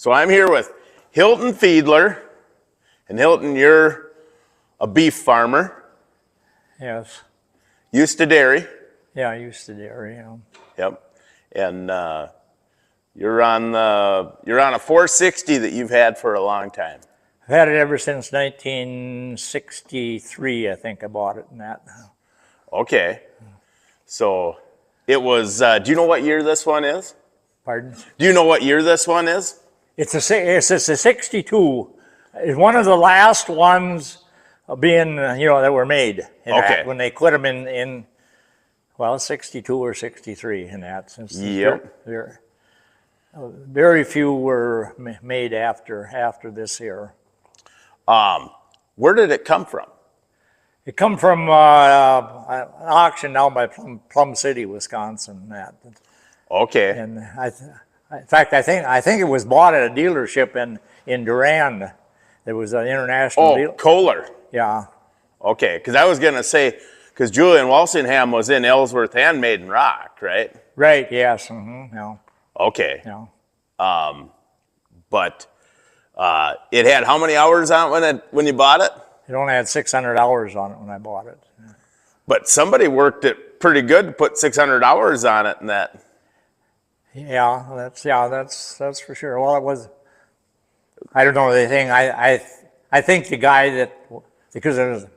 So I'm here with Hilton Fiedler. And Hilton, you're a beef farmer. Yes. Used to dairy. Yeah, I used to dairy. Yeah. Yep. And you're on a 460 that you've had for a long time. I've had it ever since 1963, I think I bought it in that. Okay. So it was, do you know what year this one is? Pardon? Do you know what year this one is? It's a 62. It's one of the last ones being, that were made. Okay. When they quit them in 62 or 63 in that. Since yep. Very few were made after this year. Where did it come from? It come from an auction down by Plum City, Wisconsin. That. Okay. And in fact, I think it was bought at a dealership in Durand. There was an international deal. Kohler. Yeah. Okay, because I was going to say, because Julian Walsingham was in Ellsworth and Maiden Rock, right? Right, yes. Mm-hmm. Yeah. Okay. Yeah. But it had how many hours on it when you bought it? It only had 600 hours on it when I bought it. Yeah. But somebody worked it pretty good to put 600 hours on it and that. Yeah, that's for sure. Well, it was. I don't know the thing. I think the guy that, because it was a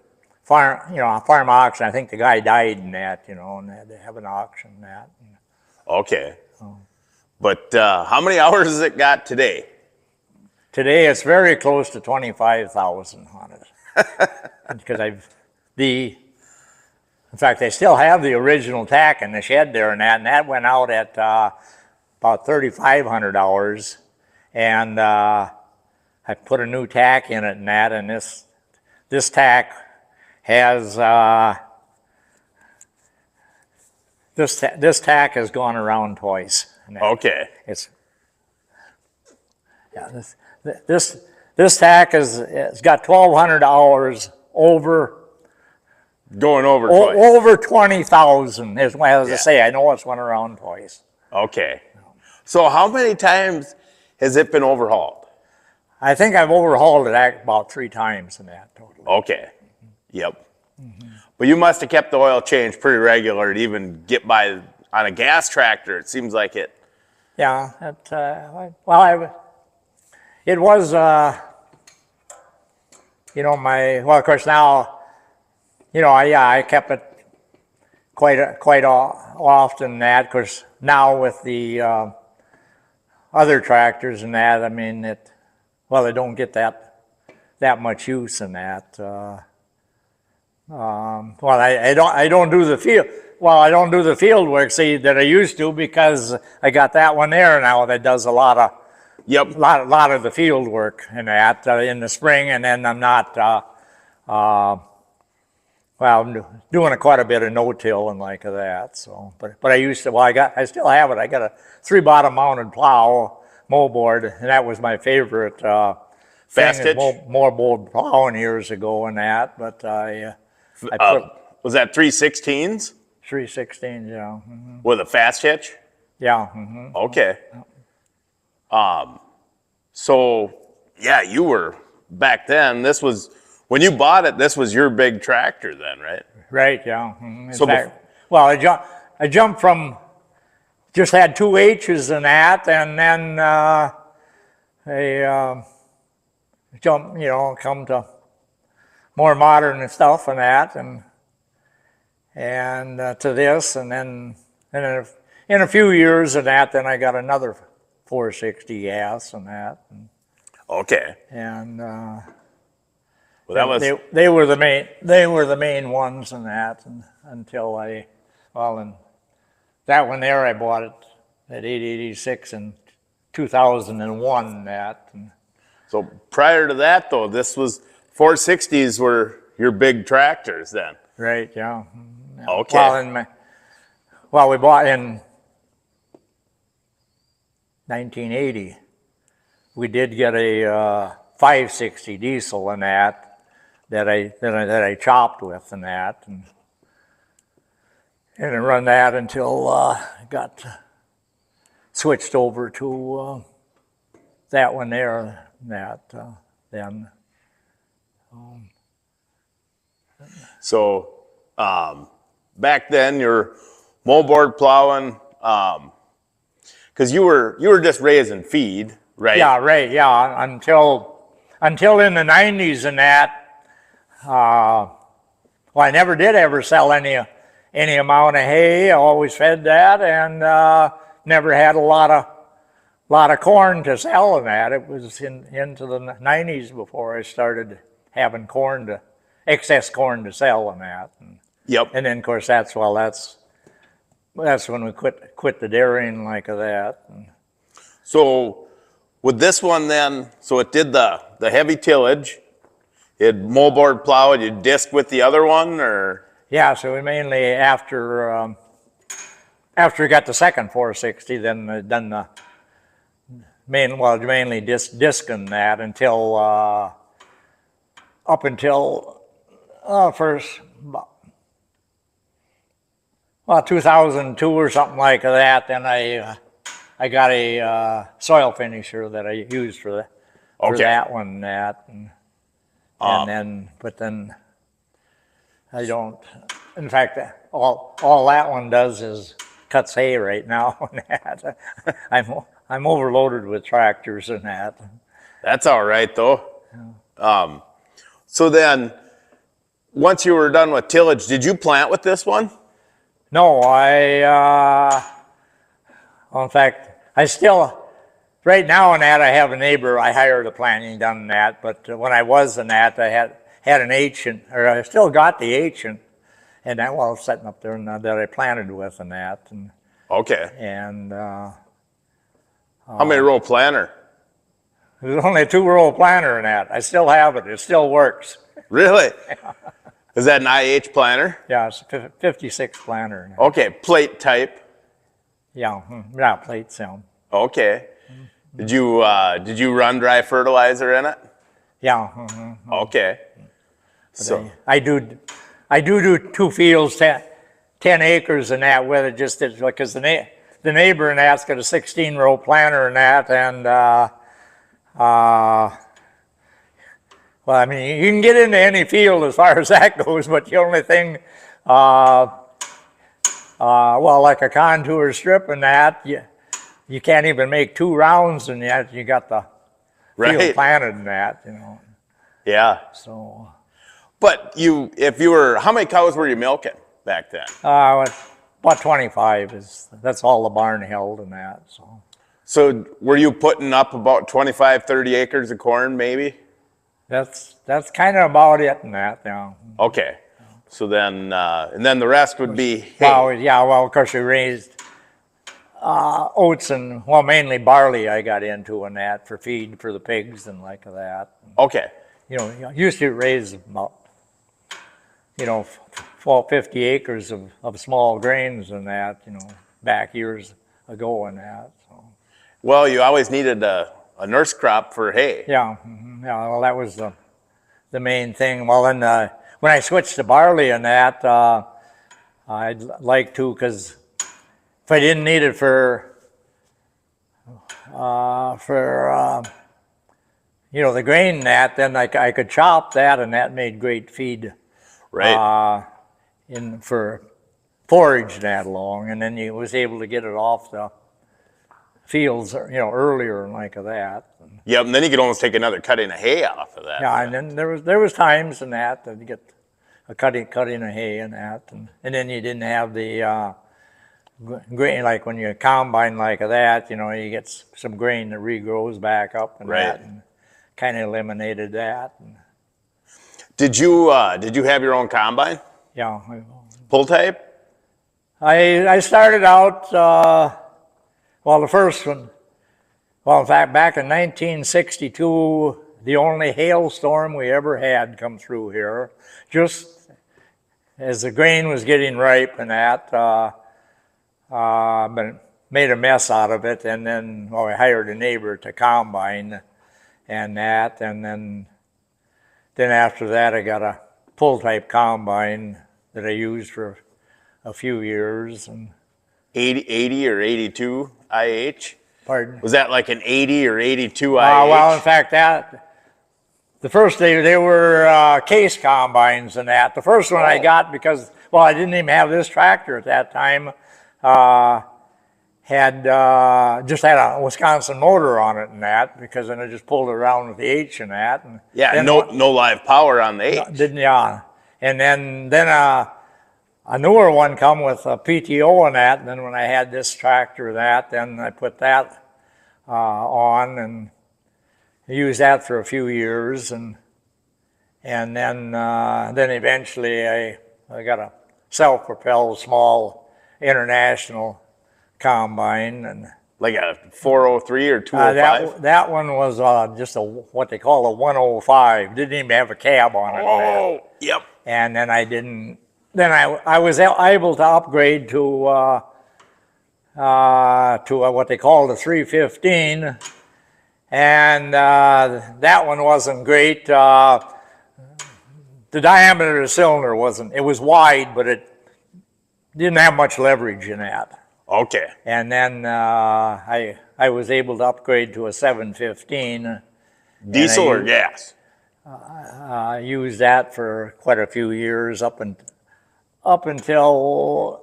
farm auction. I think the guy died in that, and they had to have an auction in that. Okay. But how many hours has it got today? Today it's very close to 25,000 on it. Because in fact, they still have the original tack in the shed there and that went out at about 3,500 hours, and I put a new tack in it and that, and this tack has this tack has gone around twice. Okay. This tack has got 1,200 hours over. Going over twice. Over 20,000, as I say. I know it's went around twice. Okay. So how many times has it been overhauled? I think I've overhauled it about 3 times in that total. Okay. Yep. Mm-hmm. But you must have kept the oil change pretty regular to even get by on a gas tractor. It seems like it. Yeah. It was, of course now, I kept it quite often that, because now with the other tractors and that, I mean, they don't get that much use in that. I don't do the field. Well, I don't do the field work, that I used to, because I got that one there now that does a lot of. Yep. Lot of the field work in that in the spring, and then I'm not. I'm doing quite a bit of no-till and like that. So, but I used to. Well, I still have it. I got a 3-bottom mounted plow moldboard, and that was my favorite. Fast hitch? Moldboard plowing years ago and that, but I put. Was that 316s? 316s, yeah. Mm-hmm. With a fast hitch? Yeah. Mm-hmm. Okay. So yeah, you were back then. This was when you bought it. This was your big tractor then, right? Right. Yeah. Mm-hmm. I jumped from just had 2 H's in that, and then come to more modern stuff and that, and to this, and then in a few years of that, then I got another 460 gas and that. Okay. And that was they were the main ones in that, until and that one there I bought it at 886 in 2001 and that. So prior to that though, this was 460s were your big tractors then. Right. Yeah. Okay. We bought in 1980, we did get a 560 diesel in that I chopped with in that, and I run that until got switched over to that one there, then. So back then, you're moldboard plowing, because you were just raising feed, right? Yeah, right. Yeah, until in the 90s and that. Well, I never did ever sell any amount of hay. I always fed that, and never had a lot of corn to sell in that. It was into the 90s before I started having excess corn to sell in that. Yep. And then, of course, that's when we quit the dairying like that. So with this one then, so it did the heavy tillage, it moldboard plow it, you disc with the other one, or? Yeah, so we mainly, after we got the second 460, then done the mainly discing that until up until first, 2002 or something like that. Then I got a soil finisher that I used for that one, but then I don't. In fact, all that one does is cuts hay right now. I'm overloaded with tractors and that. That's all right though. Yeah. So then, once you were done with tillage, did you plant with this one? No, in fact, I still, right now in that, I have a neighbor. I hired a planting done in that, but when I was in that, I had an ancient, or I still got the ancient, and that was sitting up there that I planted with in that. And, okay. And how many row planter? There's only a 2-row planter in that. I still have it. It still works. Really? Is that an IH planter? Yeah, it's a 56 planter. Okay, plate type. Yeah, plate sound. Okay. Did you run dry fertilizer in it? Yeah. Okay. So I do 2 fields, 10 acres in that with it, just because the neighbor in that's got a 16-row planter in that, and well, I mean, you can get into any field as far as that goes, but the only thing, like a contour strip and that, you can't even make 2 rounds, and yet you got the field planted in that, Yeah. So. But how many cows were you milking back then? About 25 that's all the barn held in that, so. So were you putting up about 25, 30 acres of corn maybe? That's kind of about it in that, yeah. Okay. So then, and then the rest would be hay. Well, of course we raised oats and, mainly barley I got into in that for feed for the pigs and like that. Okay. Used to raise about, 50 acres of small grains and that, back years ago and that, so. Well, you always needed a nurse crop for hay. Yeah, well, that was the main thing. Well, then when I switched to barley and that, I'd like to, because if I didn't need it for the grain and that, then I could chop that, and that made great feed. Right. For forage that long, and then you was able to get it off the fields, earlier and like that. Yep, and then you could almost take another cutting of hay off of that. Yeah, and then there was times in that you get a cutting of hay and that, and then you didn't have the grain, like when you combine like that, you get some grain that regrows back up and that, and kind of eliminated that. Did you have your own combine? Yeah. Pull type? I started out, the first one, in fact, back in 1962, the only hailstorm we ever had come through here, just as the grain was getting ripe and that, but made a mess out of it, and then I hired a neighbor to combine and that, and then after that I got a pull type combine that I used for a few years. And 80 or 82 IH? Pardon? Was that like an 80 or 82 IH? Well, in fact, the first they were case combines and that. The first one I got because, well, I didn't even have this tractor at that time. Just had a Wisconsin motor on it and that, because then I just pulled it around with the H and that. And yeah, no live power on the H. Yeah. And then a newer one come with a PTO and that, and then when I had this tractor then I put that on and used that for a few years, and then eventually I got a self-propelled small international combine, and like a 403 or 205? that one was just what they call a 105. Didn't even have a cab on it. Oh, yep. And then I was able to upgrade to what they call the 315, and that one wasn't great. The diameter of the cylinder wasn't. It was wide, but it didn't have much leverage in that. Okay. And then I was able to upgrade to a 715. Diesel or gas? I used that for quite a few years up until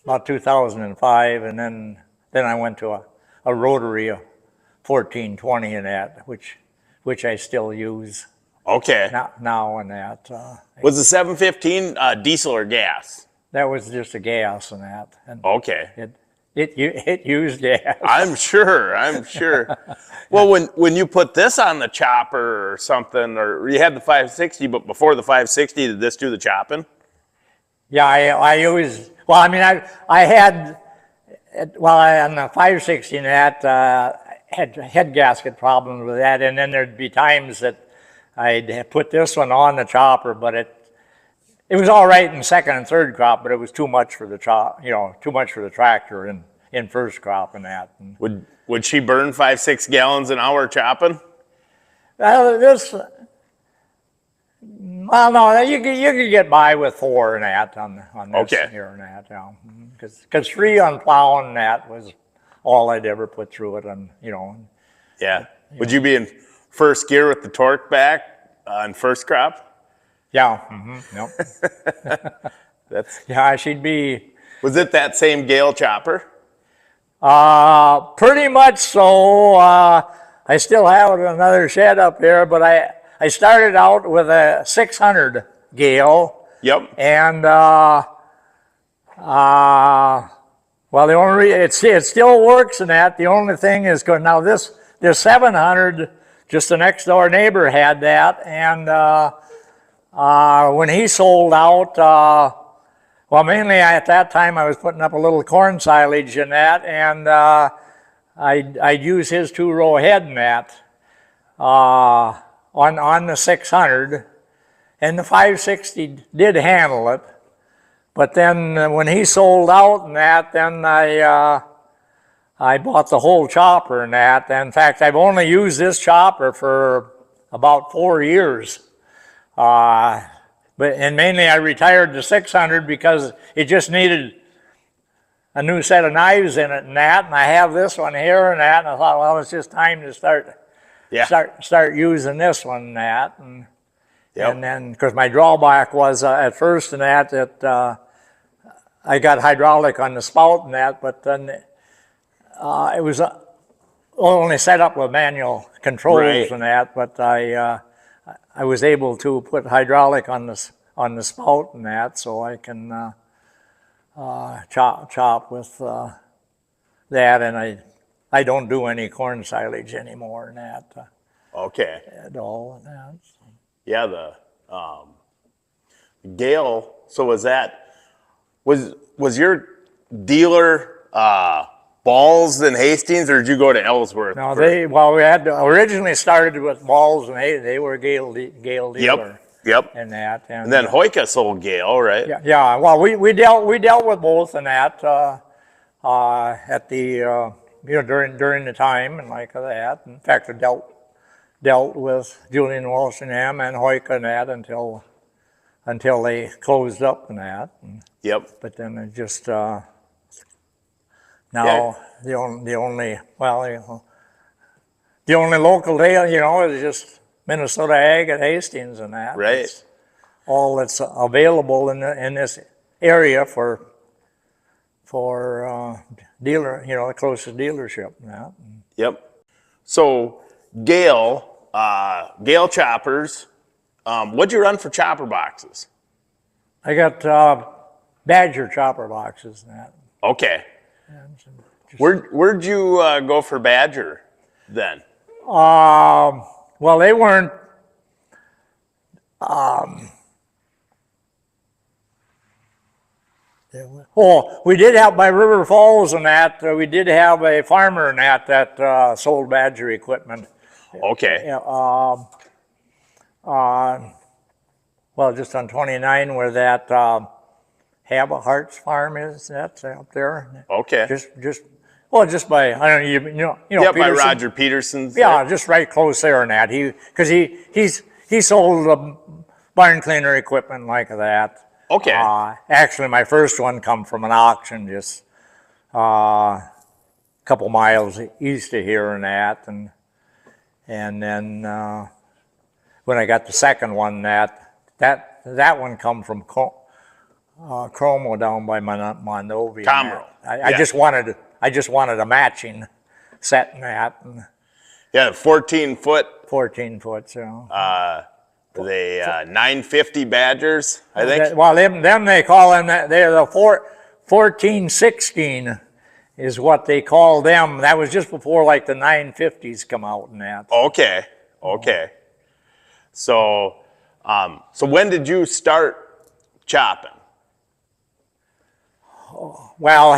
about 2005, and then I went to a rotary 1420 in that, which I still use. Okay. Now and that. Was the 715 diesel or gas? That was just a gas and that. And okay. It used gas. I'm sure. Well, when you put this on the chopper or something, or you had the 560, but before the 560, did this do the chopping? Yeah, I always, well, I mean, I had, on the 560 and that, had head gasket problems with that, and then there'd be times that I'd put this one on the chopper, but it was all right in second and third crop, but it was too much for the too much for the tractor in first crop and that. And would she burn 5-6 gallons an hour chopping? well, no, you could get by with 4 and that on this here and that, yeah. Because 3 on plowing and that was all I'd ever put through it, and Yeah. Would you be in first gear with the torque back on first crop? Yeah. Nope. Yeah, she'd be. Was it that same Gale chopper? Pretty much so. I still have another shed up there, but I started out with a 600 Gale. Yep. And well, the only it still works in that. The only thing is good now. This 700, just the next door neighbor had that, and when he sold out, well, mainly at that time I was putting up a little corn silage in that, and I'd use his 2-row head in that on the 600, and the 560 did handle it. But then when he sold out and that, then I bought the whole chopper and that. And in fact, I've only used this chopper for about 4 years. And mainly I retired the 600 because it just needed a new set of knives in it and that. And I have this one here and that. And I thought, well, it's just time to start using this one and that. And then, because my drawback was at first and that I got hydraulic on the spout and that, but then it was only set up with manual controls and that, but I was able to put hydraulic on the spout and that, so I can chop with that, and I don't do any corn silage anymore and that. Okay. At all and that. So. Yeah, the Gale. So was your dealer Balls and Hastings, or did you go to Ellsworth? No, we had originally started with Balls, and they were Gale dealer. Yep. And that, and then Hoyka sold Gale, right? Yeah. Well, we dealt with both and that at the during the time and like that. In fact, I dealt with Julian Walsh and them and Hoyka and that until they closed up and that. Yep. But then it just Now, the only local deal, is just Minnesota Ag at Hastings and that. Right. That's all that's available in this area for dealer, the closest dealership and that. Yep. So Gale choppers, what'd you run for chopper boxes? I got Badger chopper boxes and that. Okay. Where'd you go for Badger then? Well, they weren't. We did have by River Falls and that. We did have a farmer and that sold Badger equipment. Okay. Well, just on 29 where that Have a Hearts farm is. That's out there. Okay. Just by I don't know Yeah, by Peterson. Roger Peterson's. Yeah, just right close there and that. Because he sold barn cleaner equipment like that. Okay. Actually, my first one come from an auction just a couple miles east of here and that, and then when I got the second one, that one come from Chromo down by Mondovi. Comro. I just wanted a matching set in that. And Yeah, 14 foot. 14 foot, so. They 950 Badgers, I think. Well, them they call them, they're the 1416 is what they call them. That was just before like the 950s come out and that. Okay. So, so when did you start chopping? Well,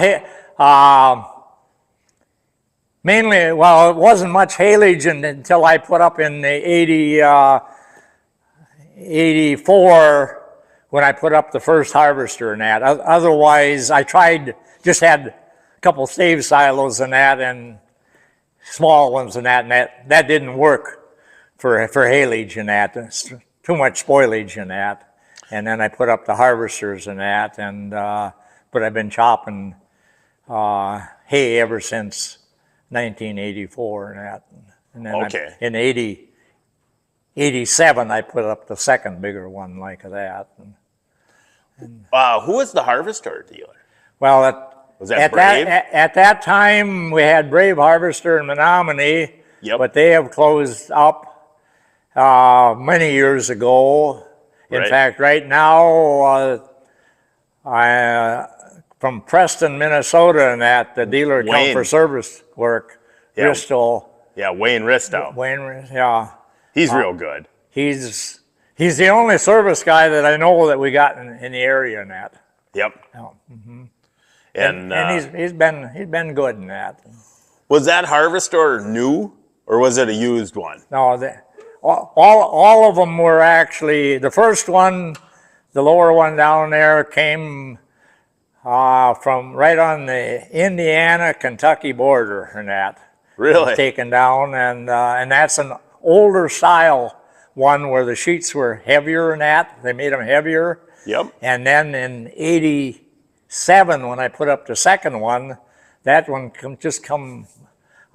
mainly, it wasn't much haylage until I put up in the 84 when I put up the first Harvestore and that. Otherwise, I just had a couple stave silos and that, and small ones and that didn't work for haylage and that. It's too much spoilage in that. And then I put up the Harvestors and that, but I've been chopping hay ever since 1984 and that. And then Okay. in 87, I put up the second bigger one like that. Who was the Harvestore dealer? Well, Was that Brave? at that time, we had Brave Harvestore in Menominee, Yep. but they have closed up many years ago. In Right. fact, right now, from Preston, Minnesota, and that the dealer come Wayne. for service work, Yeah. Bristol. Yeah, Wayne Ristow. Wayne, yeah. He's real good. He's the only service guy that I know that we got in the area in that. Yep. Yeah. And he's been good in that. was that Harvestore new or was it a used one? No, all of them were actually the first one. The lower one down there came from right on the Indiana-Kentucky border and that. Really? Taken down, and that's an older style one where the sheets were heavier than that. They made them heavier. Yep. And then in 87, when I put up the second one, that one just come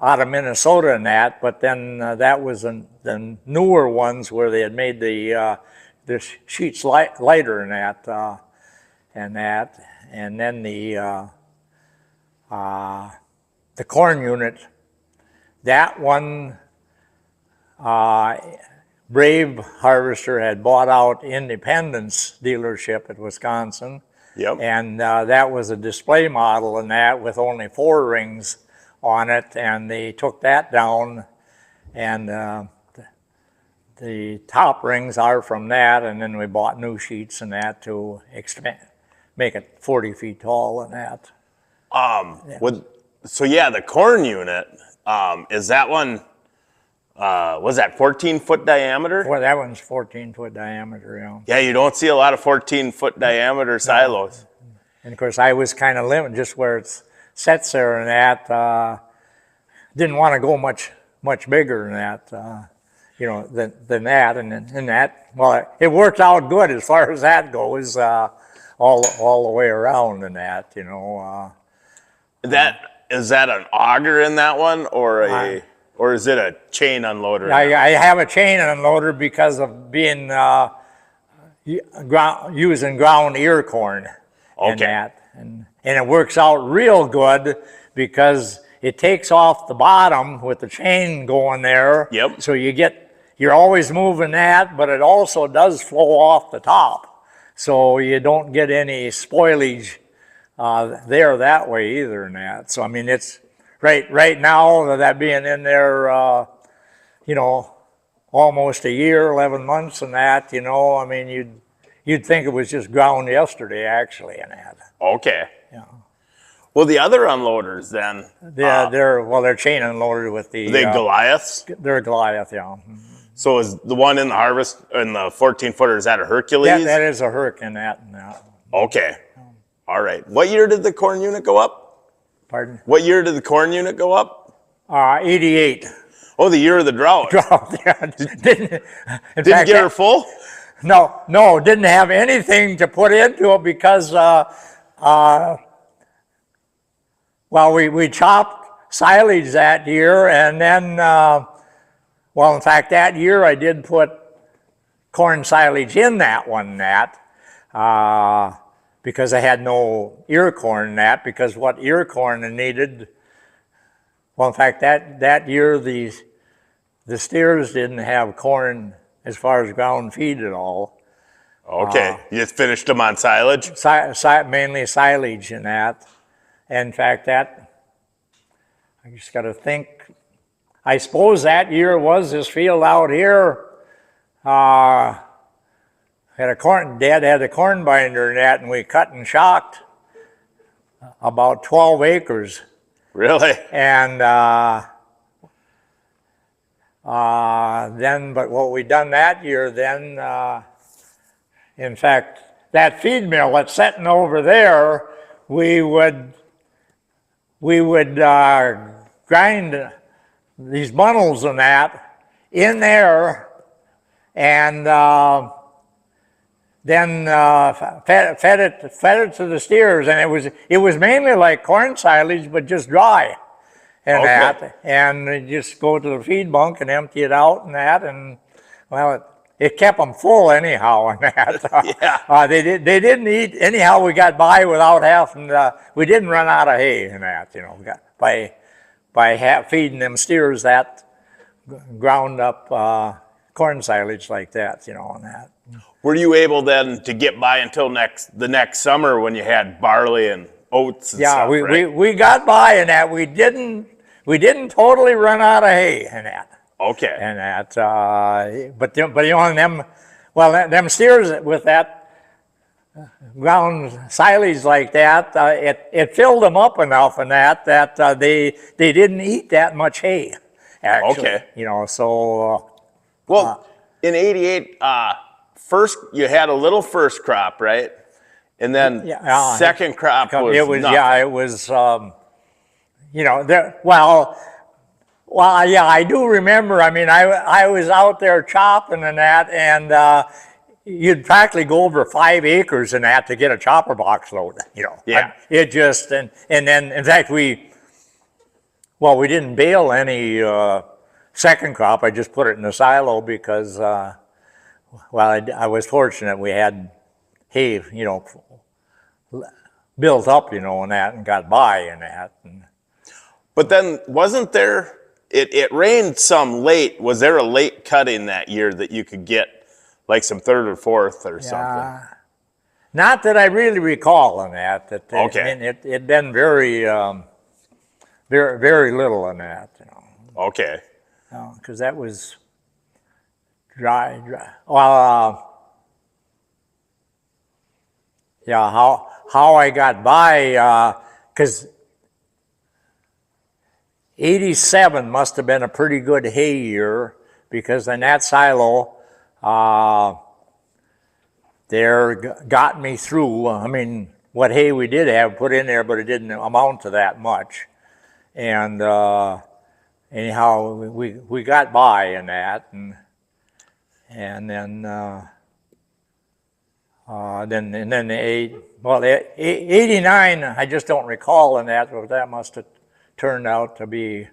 out of Minnesota and that, but then that was the newer ones where they had made the sheets lighter than that, and then the corn unit, that one, Brave Harvestore had bought out Independence dealership at Wisconsin. Yep. And that was a display model and that with only 4 rings on it, and they took that down, and the top rings are from that, and then we bought new sheets and that to make it 40 feet tall and that. So yeah, the corn unit, is that one, was that 14-foot diameter? Well, that one's 14-foot diameter, yeah. Yeah, you don't see a lot of 14-foot diameter silos. And of course, I was kind of limited just where it sets there and that. Didn't want to go much bigger than that, than that. And that, well, it worked out good as far as that goes, all the way around and that, That is that an auger in that one, or or is it a chain unloader? I have a chain unloader because of being using ground ear corn in Okay. that, and it works out real good because it takes off the bottom with the chain going there. Yep. So you're always moving that, but it also does flow off the top, so you don't get any spoilage there that way either. In that, so I mean, it's right now that being in there, you know, almost a year, 11 months, and that, you know, I mean, you'd think it was just ground yesterday, actually, in that. Okay. Yeah. Well, the other unloaders then, They're chain unloaded with the. they Goliaths. They're Goliath, yeah. So is the one in the Harvest in the 14-footer, is that a Hercules? That is a Herc in that. And that. Okay. All right. What year did the corn unit go up? Pardon? What year did the corn unit go up? 88. Oh, the year of the drought. Yeah, didn't Didn't get her full? No, didn't have anything to put into it because, well, we chopped silage that year, and then, well, in fact, that year I did put corn silage in that one, because I had no ear corn in that, because what ear corn needed, well, in fact, that year the steers didn't have corn as far as ground feed at all. Okay. You just finished them on silage? Mainly silage in that. In fact, I just got to think, I suppose that year was this field out here, Dad had a corn binder in that, and we cut and shocked about 12 acres. Really? And then, but what we done that year then, in fact, that feed mill that's sitting over there, we would grind these bundles and that in there, and then fed it to the steers, and it was mainly like corn silage, but just dry, and that, and you just go to the feed bunk and empty it out and that, and well, it kept them full anyhow and that. Yeah. They didn't eat anyhow. We got by without having. We didn't run out of hay and that, you know, by feeding them steers that ground up corn silage like that, you know, and that. Were you able then to get by until the next summer when you had barley and oats and stuff, right? we got by in that. We didn't totally run out of hay in that. Okay. And that, but you know, them steers with that ground silage like that, it filled them up enough in that they didn't eat that much hay, actually. Okay. You know, so. Well, in '88, first you had a little first crop, right? And then second crop was nothing. Yeah, it was. You know, Well, yeah, I do remember. I mean, I was out there chopping and that, and you'd practically go over 5 acres in that to get a chopper box load, you know. Yeah. It just, and then, in fact, we didn't bale any second crop. I just put it in the silo because, I was fortunate we had hay, you know, built up, you know, and that, and got by in that. But then, wasn't there? It rained some late. Was there a late cutting that year that you could get like some third or fourth or something? Not that I really recall on that. Okay. I mean, it'd been very, very little on that, you know. Okay. Because that was dry. Well, yeah, how I got by, because 87 must have been a pretty good hay year, because in that silo, there got me through. I mean, what hay we did have put in there, but it didn't amount to that much. And anyhow, we got by in that, and then 89. I just don't recall in that, but that must have turned out to be a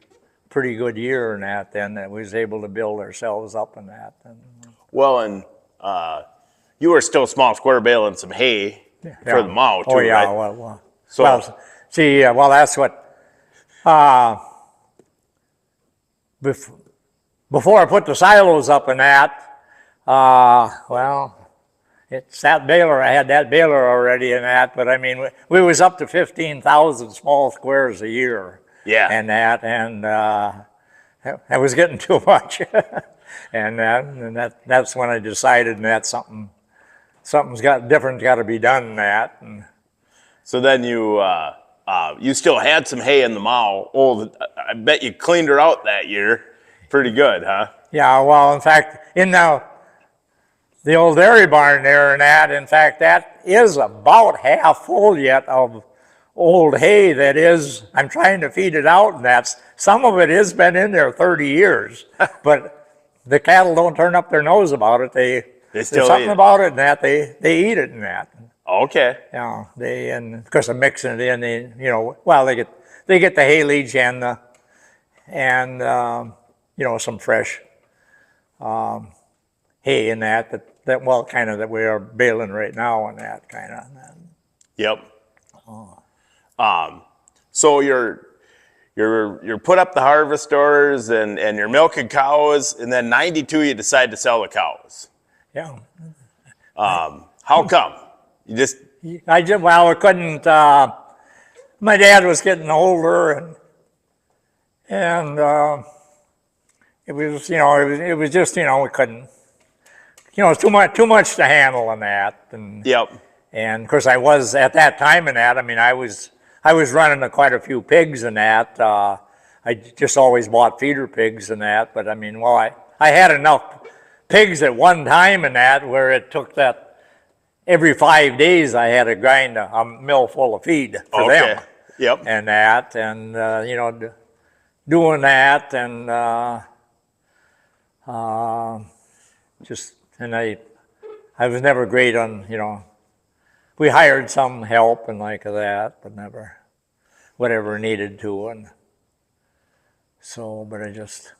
pretty good year in that then, that we was able to build ourselves up in that. And, Well, and you were still small square baling some hay for the mow too, oh, yeah, right? well, So- well, see, well, that's what, before I put the silos up in that, well, it's that baler, I had that baler already in that, but I mean, we was up to 15,000 small squares a year. Yeah. And that was getting too much. and that's when I decided that something's got to be done in that. And So then you still had some hay in the mow. Oh, I bet you cleaned her out that year pretty good, huh? yeah, well, in fact, in the old dairy barn there and that, in fact, that is about half full yet of old hay that is, I'm trying to feed it out, and that's, some of it has been in there 30 years, but the cattle don't turn up their nose about it. There's still something eat it. about it and that, they eat it and that. Okay. Yeah, and of course, I'm mixing it in, well, they get the haylage and some fresh hay in that kind of that we are baling right now and that kind of. Yep. So you're put up the harvestors and you're milking cows, and then 92 you decide to sell the cows. Yeah. How come? You just We couldn't, my dad was getting older and it was just, we couldn't, it's too much to handle in that. And, Yep. and of course I was at that time in that, I mean, I was running quite a few pigs in that. I just always bought feeder pigs in that, but I mean, well, I had enough pigs at one time in that where it took that every 5 days I had to grind a mill full of feed for them. Yep. And that, and doing that, and I was never great on, we hired some help and like that, but never whatever needed to, and so, but I just.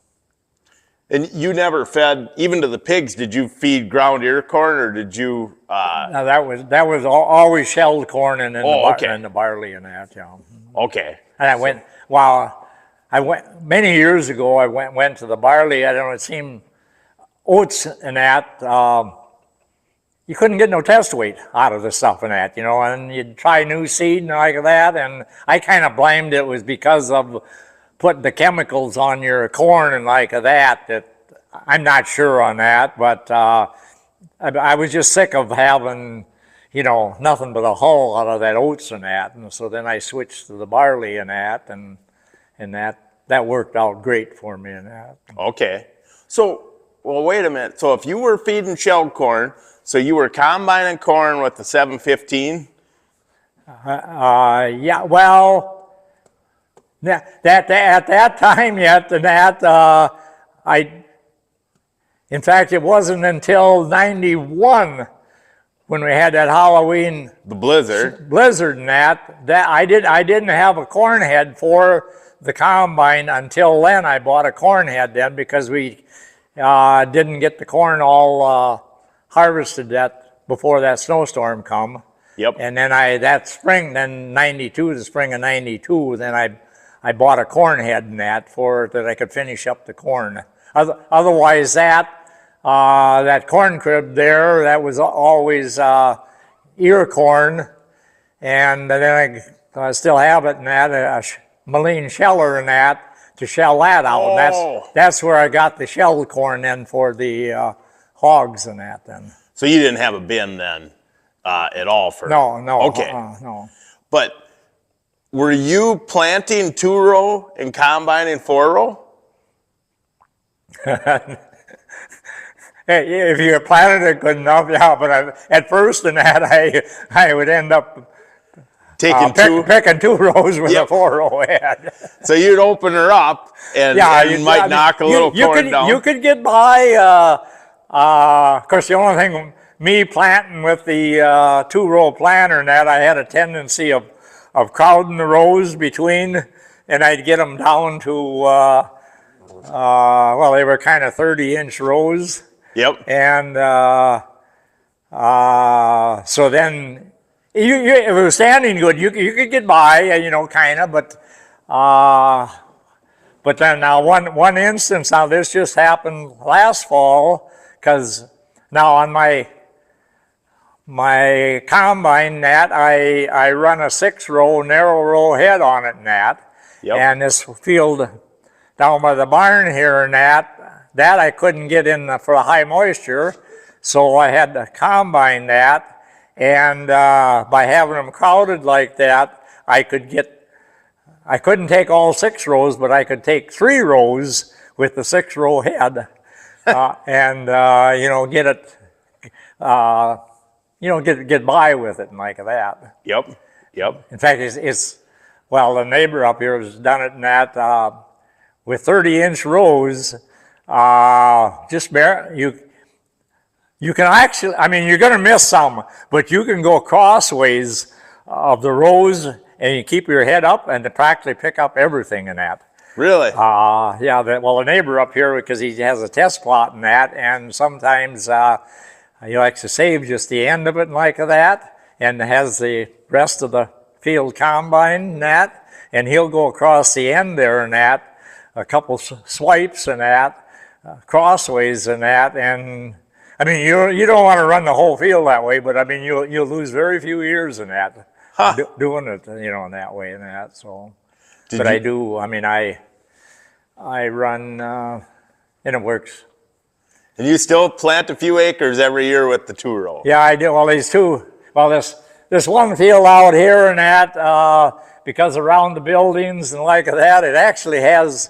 And you never fed, even to the pigs, did you feed ground ear corn, or did you? No, that was always shelled corn and then the barley and that, yeah. Okay. And I went many years ago. I went to the barley. I don't know. It seemed oats and that. You couldn't get no test weight out of the stuff and that, And you'd try new seed and like that. And I kind of blamed it was because of putting the chemicals on your corn and like that. That I'm not sure on that, but I was just sick of having, nothing but a hull out of that oats and that. And so then I switched to the barley and that, and that worked out great for me in that. Okay. So, well, wait a minute. So if you were feeding shelled corn, so you were combining corn with the 715? Yeah, well, at that time yet, and that, in fact, it wasn't until 91 when we had that Halloween The blizzard. and that I didn't have a corn head for the combine until then. I bought a corn head then because we didn't get the corn all harvested before that snowstorm come. Yep. And then that spring, then 92, the spring of 92, then I bought a corn head in that that I could finish up the corn. Otherwise that corn crib there, that was always ear corn, and then I still have it in that, a Moline sheller in that, to shell that out. Oh. That's where I got the shelled corn then for the hogs and that then. So you didn't have a bin then at all for? No. Okay. No. But were you planting 2-row and combining 4-row? If you planted it good enough, yeah. But at first in that, I would end up Taking picking 2 rows with a 4-row head. So you'd open her up and, you might knock a little corn down. You could get by. Of course, the only thing me planting with the 2-row planter and that, I had a tendency of crowding the rows between and I'd get them down to, well, they were kind of 30-inch rows. Yep. And so then, if it was standing good, you could get by, you know, kind of, but then now one instance, now this just happened last fall, because now on my combine Nat, I run a 6-row, narrow row head on it, Nat. Yep. And this field down by the barn here, Nat, that I couldn't get in for the high moisture, so I had to combine that. And by having them crowded like that, I couldn't take all 6 rows, but I could take 3 rows with the 6-row head, and you know, get it, you know, get by with it and like that. Yep. Yep. In fact, well, the neighbor up here has done it in that with 30-inch rows. Just you can actually, I mean, you're going to miss some, but you can go crossways of the rows, and you keep your head up and to practically pick up everything in that. Really? Yeah, well, the neighbor up here, because he has a test plot in that, and sometimes he likes to save just the end of it and like that, and has the rest of the field combine and that, and he'll go across the end there and that, a couple swipes and that, crossways and that, and I mean, you don't want to run the whole field that way, but I mean, you'll lose very few years in that, doing it, you know, in that way and that. So, I do. I mean, I run, and it works. And you still plant a few acres every year with the 2-row? Yeah, I do. Well, these two. Well, this one field out here and that, because around the buildings and like that, it actually has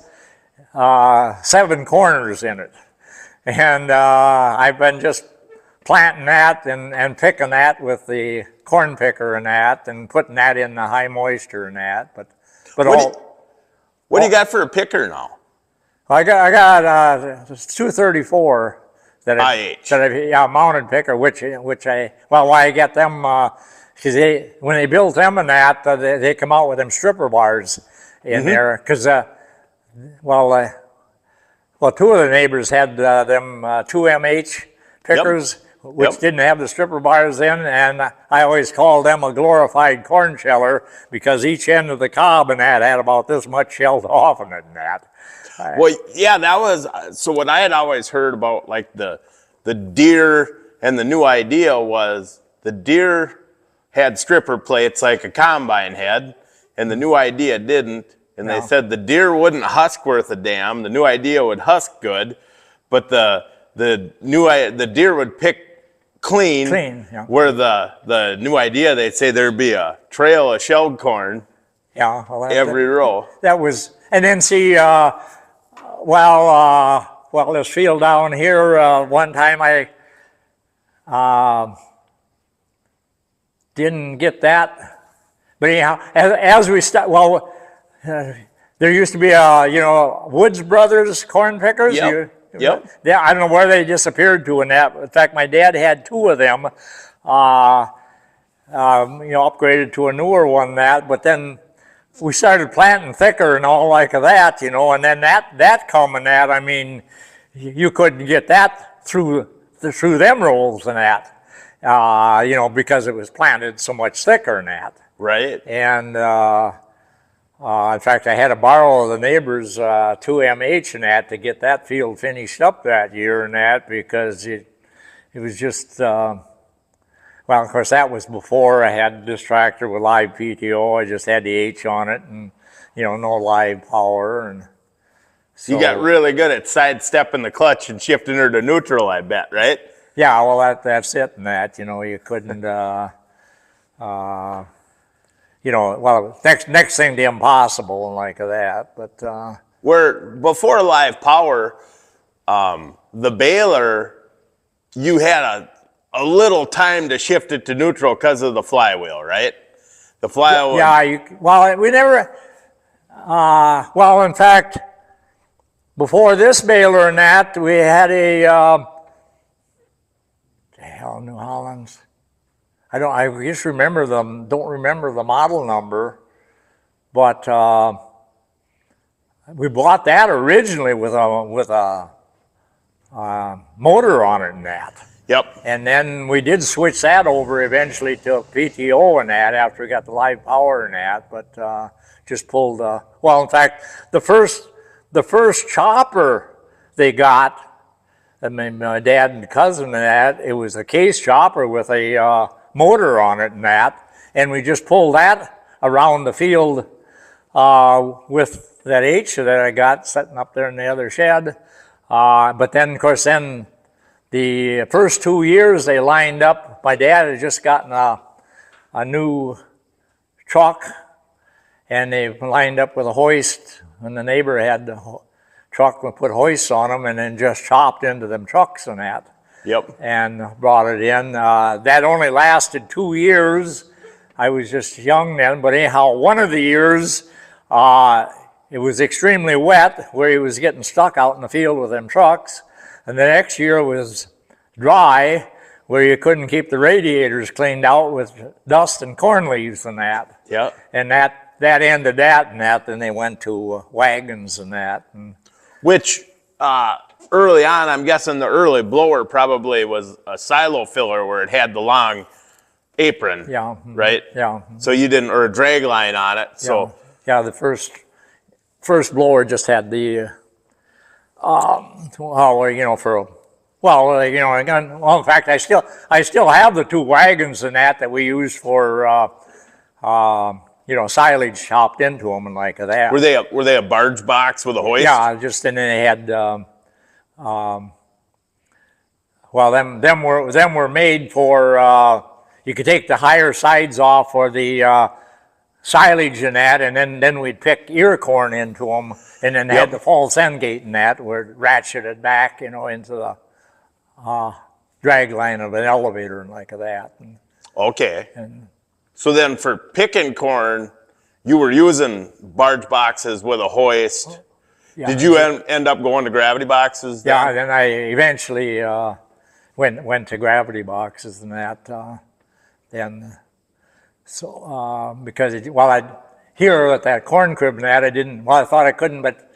7 corners in it. And I've been just planting that and picking that with the corn picker and that, and putting that in the high moisture and that. But what do you got for a picker now? I got 234 that I mounted picker, which I why I got them, because when they built them and that, they come out with them stripper bars in there, because well, 2 of the neighbors had them 2MH pickers, which didn't have the stripper bars in, and I always called them a glorified corn sheller, because each end of the cob and that had about this much shelled off in it and that. Well, yeah, that was, so what I had always heard about, like, the deer and the new idea was the deer had stripper plates like a combine had, and the new idea didn't. And they said the deer wouldn't husk worth a damn. The new idea would husk good, but the deer would pick clean. Yeah. Where the new idea, they'd say there'd be a trail of shelled corn. Yeah. Well, every row. That was, and then see, this field down here, one time I didn't get that, but anyhow, as we start, there used to be Woods Brothers corn pickers. Yep. Yeah, I don't know where they disappeared to in that. In fact, my dad had 2 of them, upgraded to a newer one but then we started planting thicker and all like that, and then that come and that, I mean, you couldn't get that through them rolls and that, because it was planted so much thicker than that. Right. And in fact, I had to borrow the neighbor's 2MH and that to get that field finished up that year and that, because it was just, of course, that was before I had this tractor with live PTO. I just had the H on it and, no live power. And so, you got really good at sidestepping the clutch and shifting her to neutral, I bet, right? Yeah, well, that's it and that, you couldn't, next thing the impossible and like that, but where before live power, the baler, you had a little time to shift it to neutral because of the flywheel, right? The flywheel. Yeah, we never. In fact, before this baler and that, we had a New Hollands. I just remember them. Don't remember the model number, but we bought that originally with a motor on it and that. Yep. And then we did switch that over eventually to PTO and that after we got the live power and that, but just pulled, well, in fact, the first chopper they got, I mean, my dad and cousin and that, it was a case chopper with a motor on it and that, and we just pulled that around the field with that H that I got sitting up there in the other shed. But then, of course, then the first 2 years they lined up. My dad had just gotten a new truck, and they lined up with a hoist, and the neighbor had the truck and put hoists on them, and then just chopped into them trucks and that. Yep. And brought it in. That only lasted 2 years. I was just young then, but anyhow, one of the years, it was extremely wet where he was getting stuck out in the field with them trucks. And the next year was dry where you couldn't keep the radiators cleaned out with dust and corn leaves and that. Yep. And that ended that and that. Then they went to wagons and that. And which early on, I'm guessing the early blower probably was a silo filler where it had the long apron. Yeah. Right? Yeah. So you didn't, or a drag line on it. So yeah, the first blower just had the, in fact, I still have the two wagons and that we used for, silage chopped into them and like that. Were they a barge box with a hoist? Yeah, just, and then they had, them were made for, you could take the higher sides off for the, silage and that, and then we'd pick ear corn into them, and then they had the false end gate and that, where it ratcheted back, into the drag line of an elevator and like that. Okay. So then for picking corn, you were using barge boxes with a hoist. Yeah. Did you end up going to gravity boxes then? Yeah, then I eventually went to gravity boxes and that. Because I'd hear at that corn crib and that, I thought I couldn't, but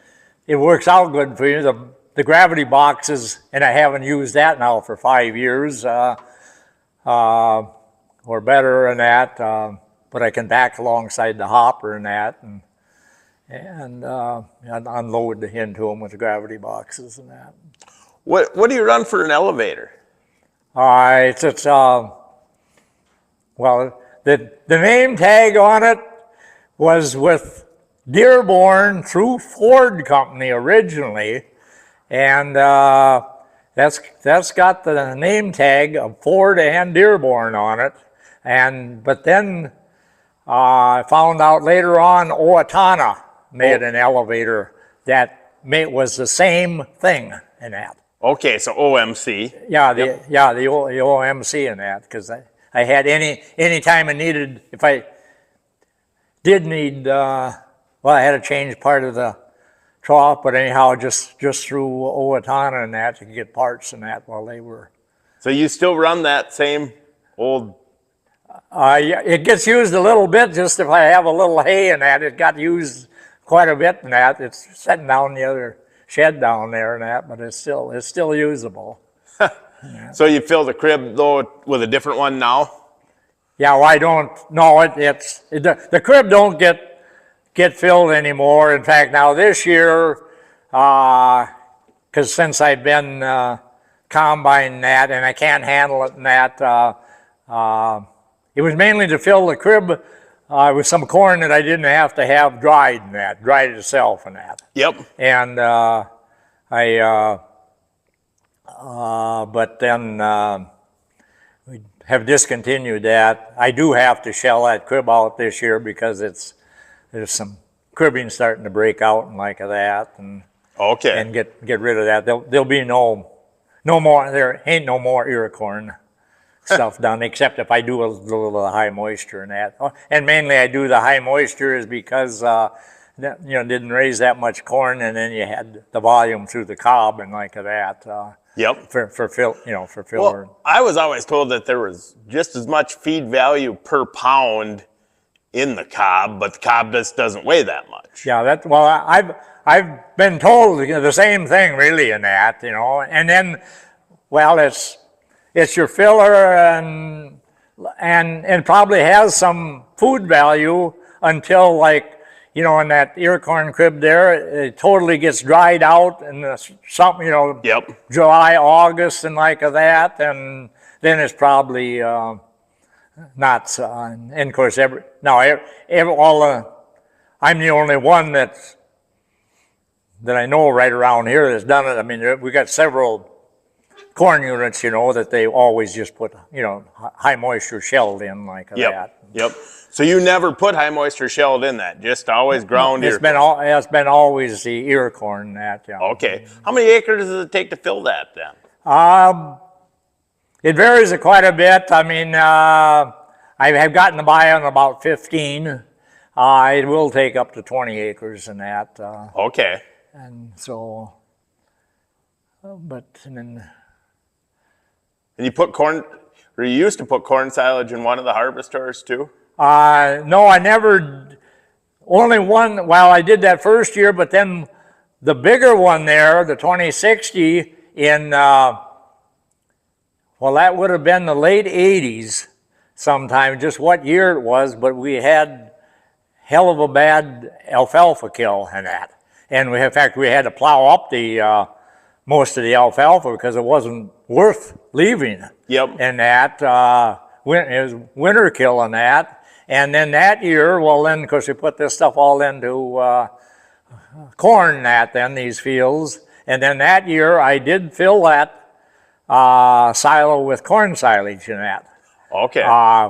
it works out good for you. The gravity boxes, and I haven't used that now for 5 years, or better and that, but I can back alongside the hopper and that, and unload into them with the gravity boxes and that. What do you run for an elevator? The name tag on it was with Dearborn through Ford Company originally, and that's got the name tag of Ford and Dearborn on it. But then I found out later on Owatonna made an elevator that was the same thing in that. Okay, so OMC. Yeah, the OMC in that, because I had any time I needed, if I did need, I had to change part of the trough, but anyhow, just through Owatonna and that to get parts and that while they were. So you still run that same old? Yeah, it gets used a little bit, just if I have a little hay and that, it got used quite a bit and that. It's sitting down in the other shed down there and that, but it's still usable. Yeah. So you fill the crib though with a different one now? Yeah, well, I don't know. The crib don't get filled anymore. In fact, now this year, because since I've been combining that and I can't handle it and that, it was mainly to fill the crib with some corn that I didn't have to have dried and that, dried itself and that. Yep. And but then we have discontinued that. I do have to shell that crib out this year because there's some cribbing starting to break out and like that, and okay, and get rid of that. There'll be no more. There ain't no more ear corn stuff done, except if I do a little high moisture and that. And mainly I do the high moisture is because didn't raise that much corn, and then you had the volume through the cob and like that. Yep. For filler. Well, I was always told that there was just as much feed value per pound in the cob, but the cob just doesn't weigh that much. Yeah, I've been told the same thing really in that, you know, and then, well, it's your filler and probably has some food value until like, you know, in that ear corn crib there, it totally gets dried out and something, you know, Yep. July, August and like that, and then it's probably not, and of course, I'm the only one that I know right around here that's done it. I mean, we got several corn units, you know, that they always just put, you know, high moisture shelled in like that. Yep. So you never put high moisture shelled in that, just always ground ear corn. It's been always the ear corn that, yeah. Okay. How many acres does it take to fill that then? It varies quite a bit. I mean, I have gotten by on about 15. It will take up to 20 acres in that. Okay. And so, but and then. And you put corn, or you used to put corn silage in one of the Harvestores too? No, I never, only one, well, I did that first year, but then the bigger one there, the 2060 in, well, that would have been the late 80s sometime, just what year it was, but we had hell of a bad alfalfa kill in that. And in fact, we had to plow up the most of the alfalfa because it wasn't worth leaving. Yep. And that, it was winter kill on that. And then that year, well then, because we put this stuff all into corn these fields. And then that year, I did fill that silo with corn silage in that. Okay.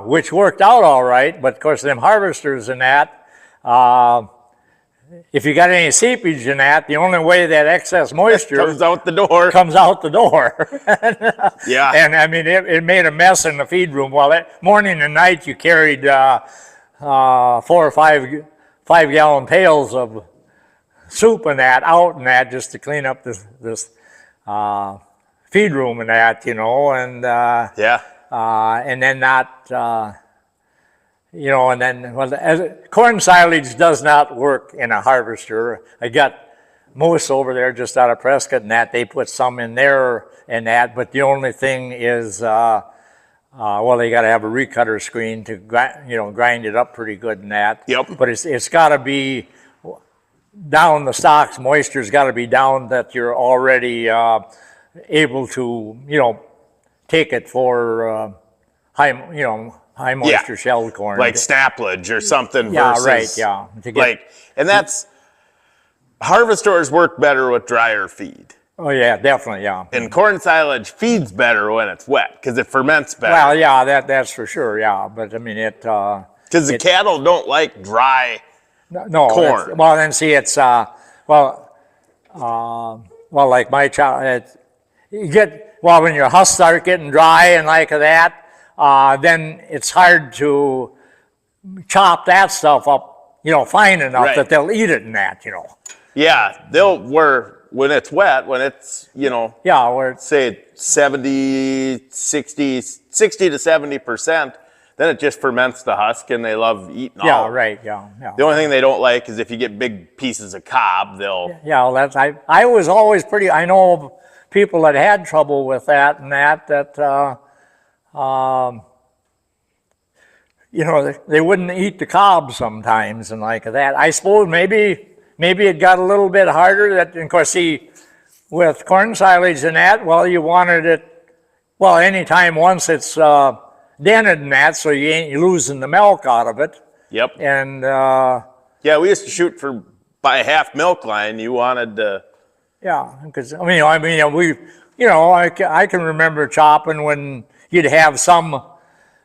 Which worked out all right, but of course them harvesters in that, if you got any seepage in that, the only way that excess moisture comes out the door. Yeah. And I mean, it made a mess in the feed room. Well, morning and night you carried 4 or 5 gallon pails of soup and that out and that just to clean up this feed room and that, you know, and and then not. You know, and then corn silage does not work in a harvester. I got most over there just out of Prescott and that, they put some in there and that, but the only thing is, well, they got to have a recutter screen to grind it up pretty good and that. Yep. But it's got to be down, the stalks, moisture's got to be down that you're already able to, you know, take it for high moisture shelled corn. Like snaplage or something. Yeah, versus, right, yeah. And that's, Harvestores work better with drier feed. Oh yeah, definitely, yeah. And corn silage feeds better when it's wet because it ferments better. Well, yeah, that's for sure, yeah. But I mean, because the cattle don't like dry corn. Well, then see, it's like my child, when your husks start getting dry and like that, then it's hard to chop that stuff up, you know, fine enough that they'll eat it in that, you know. Yeah, when it's wet, when it's, you know, say 60 to 70%, then it just ferments the husk and they love eating all of it. Yeah. The only thing they don't like is if you get big pieces of cob, they'll... Yeah, well, I was always I know people that had trouble with that and that you know, they wouldn't eat the cob sometimes and like that. I suppose maybe it got a little bit harder. That, of course, see, with corn silage and that, well, you wanted it, well, anytime once it's dented and that, so you ain't losing the milk out of it. Yep. And yeah, we used to shoot by a half milk line. You wanted to... Yeah, because I can remember chopping when you'd have some,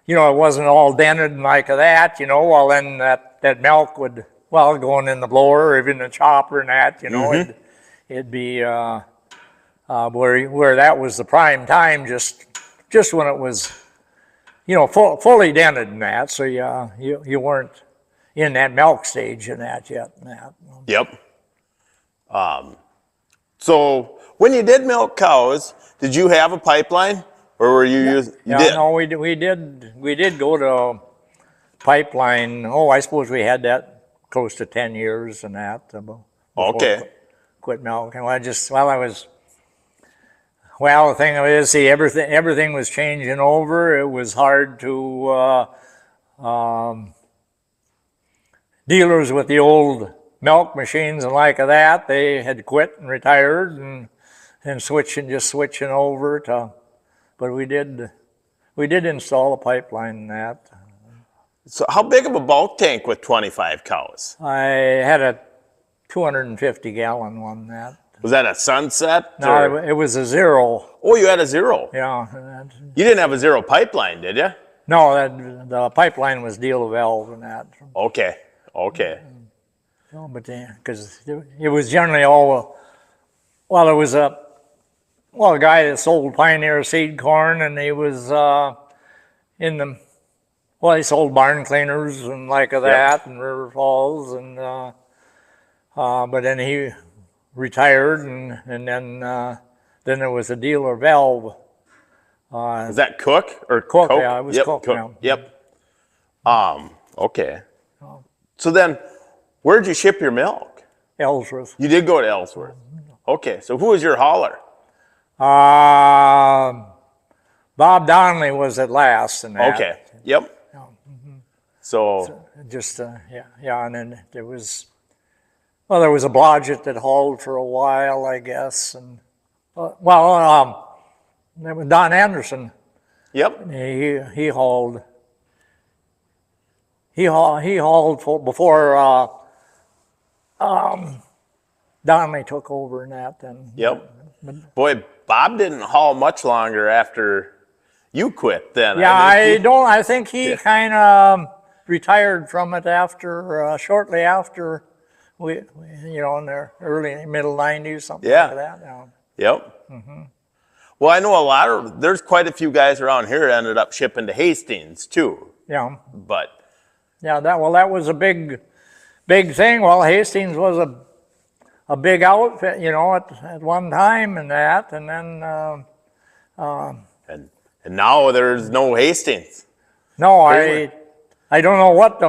you know, it wasn't all dented and like that, you know, well then that milk would, well, going in the blower or even the chopper and that, you know, it'd be where that was the prime time, just when it was, you know, fully dented and that, so you weren't in that milk stage in that yet. Yep. So when you did milk cows, did you have a pipeline? Or were you using? No, we did go to pipeline. Oh, I suppose we had that close to 10 years and that. Okay. quit milking. Well, the thing is, see, everything was changing over. It was hard to, dealers with the old milk machines and like that, they had quit and retired and switching over to, but we did install a pipeline in that. So how big of a bulk tank with 25 cows? I had a 250 gallon one that. Was that a Sunset? No, it was a zero. Oh, you had a zero? Yeah. You didn't have a zero pipeline, did you? No, the pipeline was deal valve and that. Okay. No, but because it was generally all, well, it was a guy that sold Pioneer seed corn, and he was he sold barn cleaners and like that, and River Falls, and but then he retired, and then there was a dealer valve. Was that Cook or Cook? Coke? Yeah, it was Cook. Yeah. Yep. Okay. So then, where'd you ship your milk? Ellsworth. You did go to Ellsworth. Okay. So who was your hauler? Bob Donnelly was at last, and that. Okay. Yep. So just and then there was a Blodgett that hauled for a while, I guess, and there was Don Anderson. Yep. He hauled. He hauled before Donnelly took over in that. Then. Yep. Boy, Bob didn't haul much longer after you quit. Then. Yeah, I think he kind of retired from it after shortly after we in the early middle '90s, something like that. Yeah. Yep. Mm-hmm. Well, I know there's quite a few guys around here that ended up shipping to Hastings too. Yeah. But. Yeah, that was a big thing. Well, Hastings was a big outfit, at one time, and that, and then. And now there's no Hastings. No, I don't know what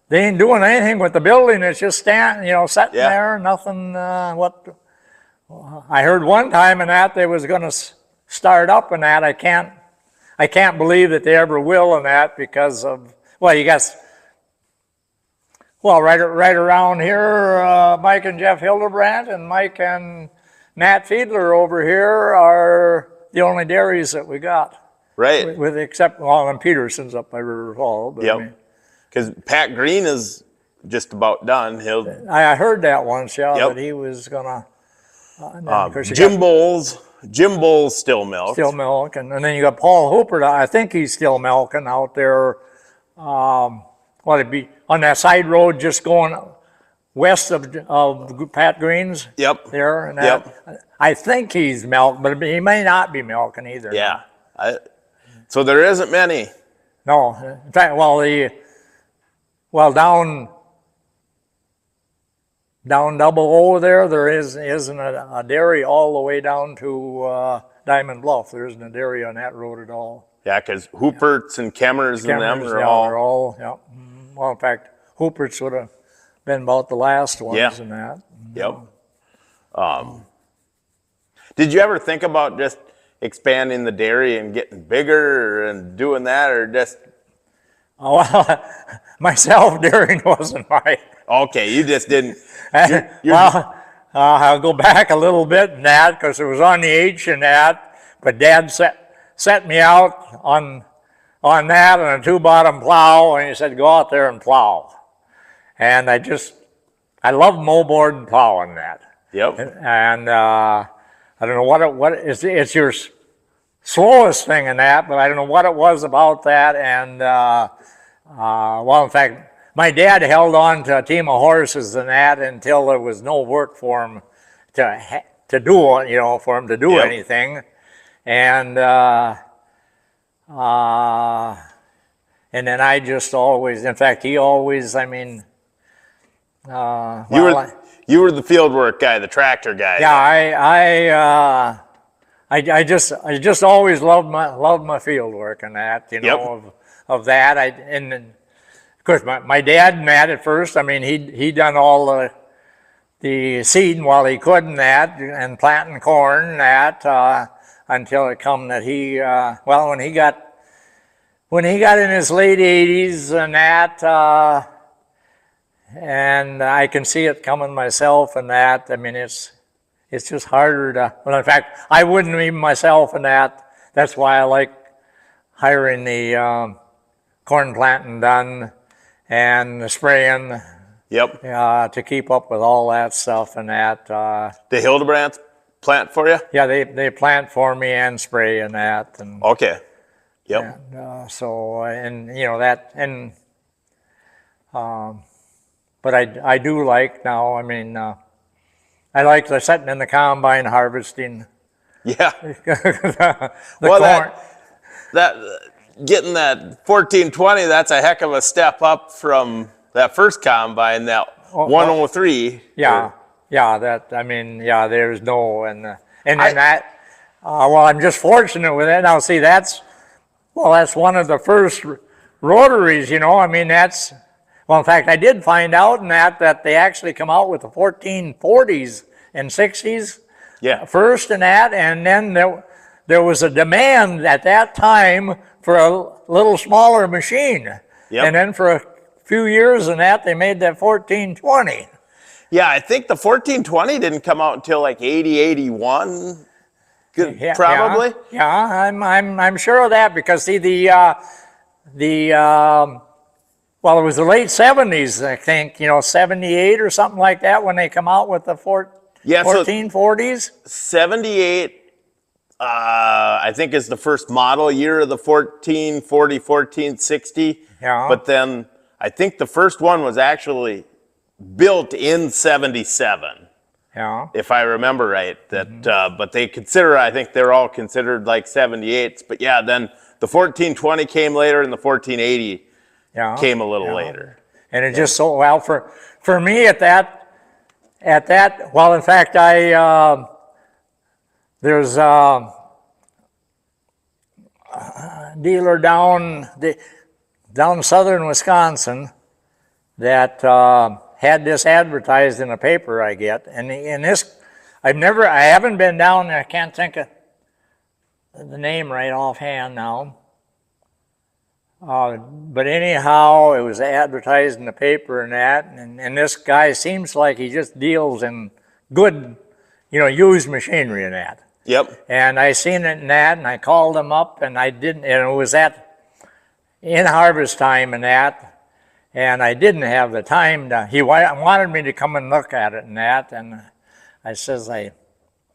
they ain't doing anything with the building. It's just sitting there, nothing. I heard one time in that they was going to start up in that. I can't believe that they ever will in that because of, right around here, Mike and Jeff Hildebrandt and Mike and Nat Fiedler over here are the only dairies that we got. Right. With except, and Peterson's up by River Falls. Yep. Because Pat Green is just about done. I heard that once, that he was going to. Jim Bowles still milks. Still milking. And then you got Paul Hooper. I think he's still milking out there. It'd be on that side road just going west of Pat Green's. Yep. There and that. Yep. I think he's milking, but he may not be milking either. Yeah. So there isn't many. No. In fact, down Double O there isn't a dairy all the way down to Diamond Bluff. There isn't a dairy on that road at all. Yeah, because Hoopert's and Kemmers and them are all. Yeah. Well, in fact, Hoopert's would have been about the last ones in that. Yep. Did you ever think about just expanding the dairy and getting bigger and doing that, or just? Oh, well, myself, dairying wasn't my. Okay, you just didn't. I'll go back a little bit in that because it was on the H in that, but Dad set me out on that on a 2-bottom plow, and he said, go out there and plow. And I love mowboard and plowing that. Yep. And I don't know what it's your slowest thing in that, but I don't know what it was about that. And in fact, my dad held on to a team of horses and that until there was no work for him to do, for him to do anything. And then I just always, in fact, he always, you were the field work guy, the tractor guy. Yeah, I just always loved my field work and that, of that. And of course, my dad and that at first, he done all the seed while he could and that, and planting corn and that, until it come that he, well, when he got in his late 80s and that, and I can see it coming myself and that, I mean, it's just harder to, well, in fact, I wouldn't even myself and that. That's why I like hiring the corn planting done and the spraying. Yep. To keep up with all that stuff and that. The Hildebrandt plant for you? Yeah, they plant for me and spray and that. And, Okay. Yep. and so, and you know, that, and, but I do like now, I mean, I like the sitting in the combine harvesting. Yeah. the Well, corn. that getting that 1420, that's a heck of a step up from that first combine, that 103. Yeah, yeah, that, I mean, yeah, there's no, and then that, well, I'm just fortunate with it. Now, see, that's one of the first rotaries, you know, I mean, that's, well, in fact, I did find out in that they actually come out with the 1440s and 60s first and that, and then there was a demand at that time for a little smaller machine. Yep. And then for a few years and that, they made that 1420. Yeah, I think the 1420 didn't come out until like 80, 81. Good, Yeah, probably. Yeah, I'm sure of that because see well, it was the late 70s, I think, you know, 78 or something like that when they come out with the 1440s. 78, I think, is the first model year of the 1440, 1460. Yeah. But then I think the first one was actually built in 77. Yeah. If I remember right. That, but they consider, I think they're all considered like 78s. But yeah, then the 1420 came later and the 1480 came a little later. And it just so, well, for me at that, well, in fact, there's a dealer down southern Wisconsin that had this advertised in a paper I get, and this, I haven't been down there, I can't think of the name right offhand now. But anyhow, it was advertised in the paper and that, and this guy seems like he just deals in good, you know, used machinery and that. Yep. And I seen it in that, and I called him up, and and it was in harvest time and that, and I didn't have the time he wanted me to come and look at it and that, and I says, I'm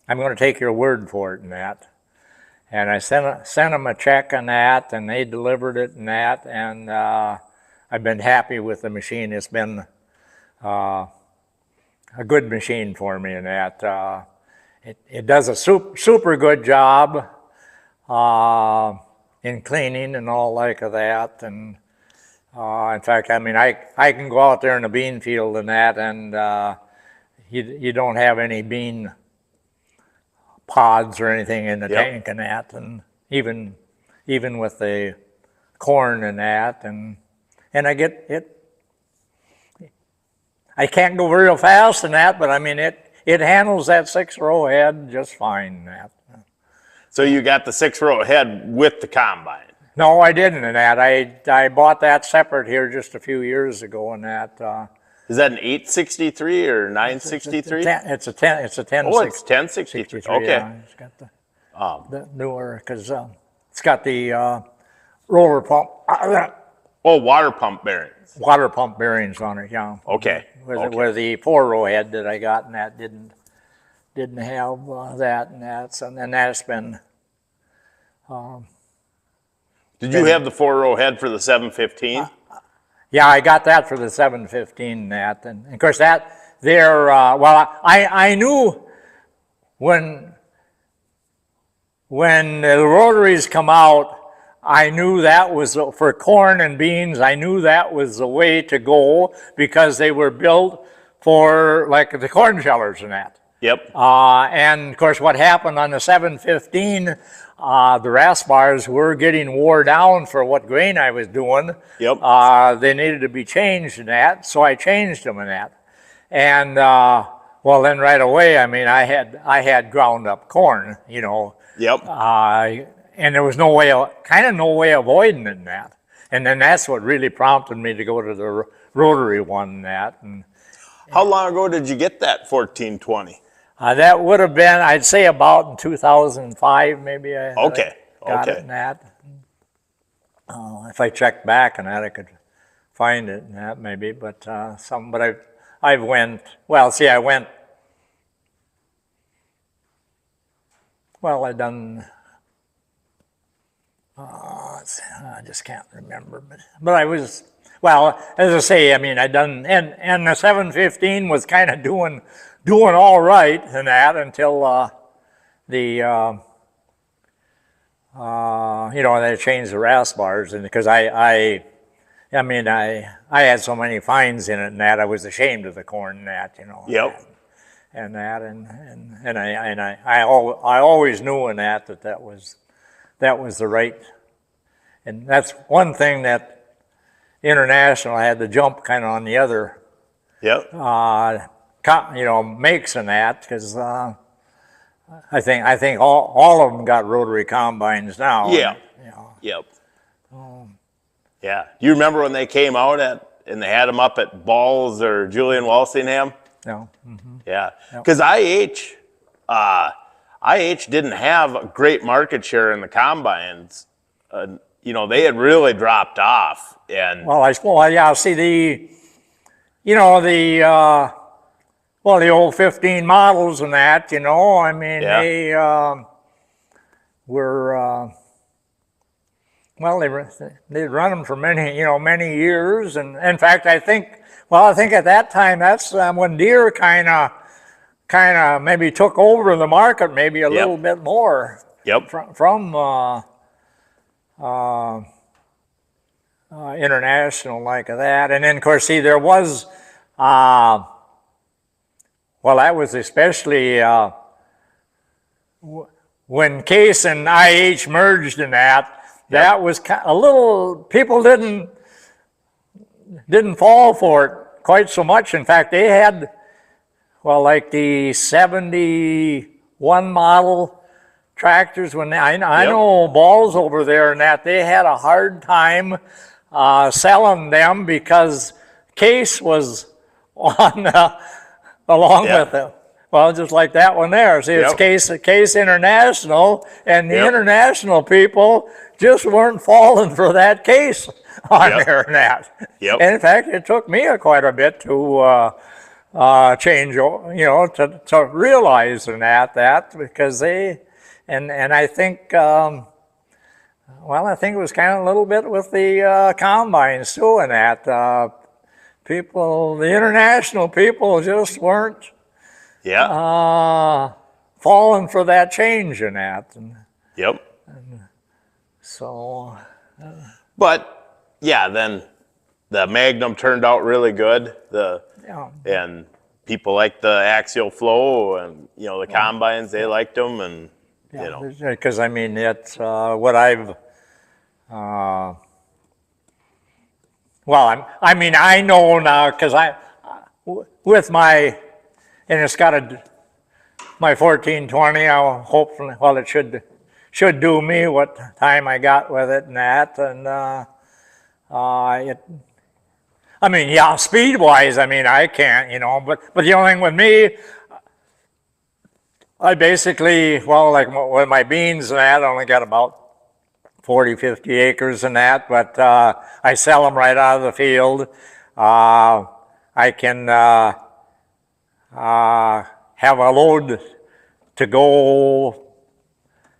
going to take your word for it and that. And I sent them a check on that, and they delivered it and that, and I've been happy with the machine. It's been a good machine for me in that. It does a super good job in cleaning and all like of that. And in fact, I mean, I can go out there in the bean field and that, and you don't have any bean pods or anything in the tank and that, and even with the corn and that, and I get it. I can't go real fast in that, but I mean it handles that 6-row head just fine in that. So you got the 6-row head with the combine? No, I didn't in that. I bought that separate here just a few years ago in that. Is that an 863 or 963? It's a 10. It's a 10. Oh, it's 1063. Okay. Yeah, it's got the newer because it's got the roller pump. Water pump bearings. Water pump bearings on it. Yeah. Okay. Where the 4-row head that I got and that didn't have that and that. So and that's been. Did you have the 4-row head for the 715? Yeah, I got that for the 715 and that, and of course that there. Well, I knew when the rotaries come out, I knew that was for corn and beans. I knew that was the way to go because they were built for like the corn shellers and that. Yep. And of course, what happened on the 715, the rasp bars were getting wore down for what grain I was doing. Yep. They needed to be changed in that, so I changed them in that. And well, then right away, I mean, I had ground up corn, you know. Yep. And there was no way, kind of no way avoiding it in that. And then that's what really prompted me to go to the rotary one and that. And How long ago did you get that 1420? that would have been, I'd say about in 2005, maybe. Okay. Got it in that. If I checked back on that, I could find it in that maybe. But I went, well, see, I went, well, I done, I just can't remember, but I was, well, as I say, I mean, I done, and the 715 was kind of doing all right in that until you know, they changed the RAS bars, and because I mean, I had so many fines in it and that I was ashamed of the corn and that, you know. Yep. And I always knew in that was the right, and that's one thing that International had to jump kind of on the other, Yep. you know, makes in that, because I think all of them got rotary combines now. Yeah. And, you know, Yep. Yeah. You remember when they came out and they had them up at Balls or Julian Walsingham? you know, mhm. Yeah. Because IH didn't have a great market share in the combines. You know, they had really dropped off. And Well, yeah. See you know, the old 15 models and that. You know, I mean, Yeah. they were. Well, they'd run them for many years, and in fact, I think at that time that's when Deere kind of maybe took over the market, maybe a little bit more. Yep. From International like that, and then of course, see, there was, well, that was especially when Case and IH merged in that. That was a little, people didn't fall for it quite so much. In fact, they had, well, like the 71 model tractors, when I know Balls over there and that, they had a hard time selling them because Case was on along with them. Well, just like that one there. See, it's Case International, and the International people just weren't falling for that Case on there and that. Yep. And in fact, it took me quite a bit to change, you know, to realize in that because they, and I think, well, I think it was kind of a little bit with the combines too, and that people, the International people, just weren't falling for that change in that. And so. But yeah, then the Magnum turned out really good. And people liked the axial flow, and you know, the combines, they liked them, and you know, because I mean, it's what I've. Well, I mean, I know now because with my, and it's got my 1420. I'll hopefully, well, it should do me what time I got with it and that, and I mean, yeah, speed wise, I mean, I can't, you know, but the only thing with me, I basically, well, like with my beans and that, I only got about 40, 50 acres and that, but I sell them right out of the field. I can have a load to go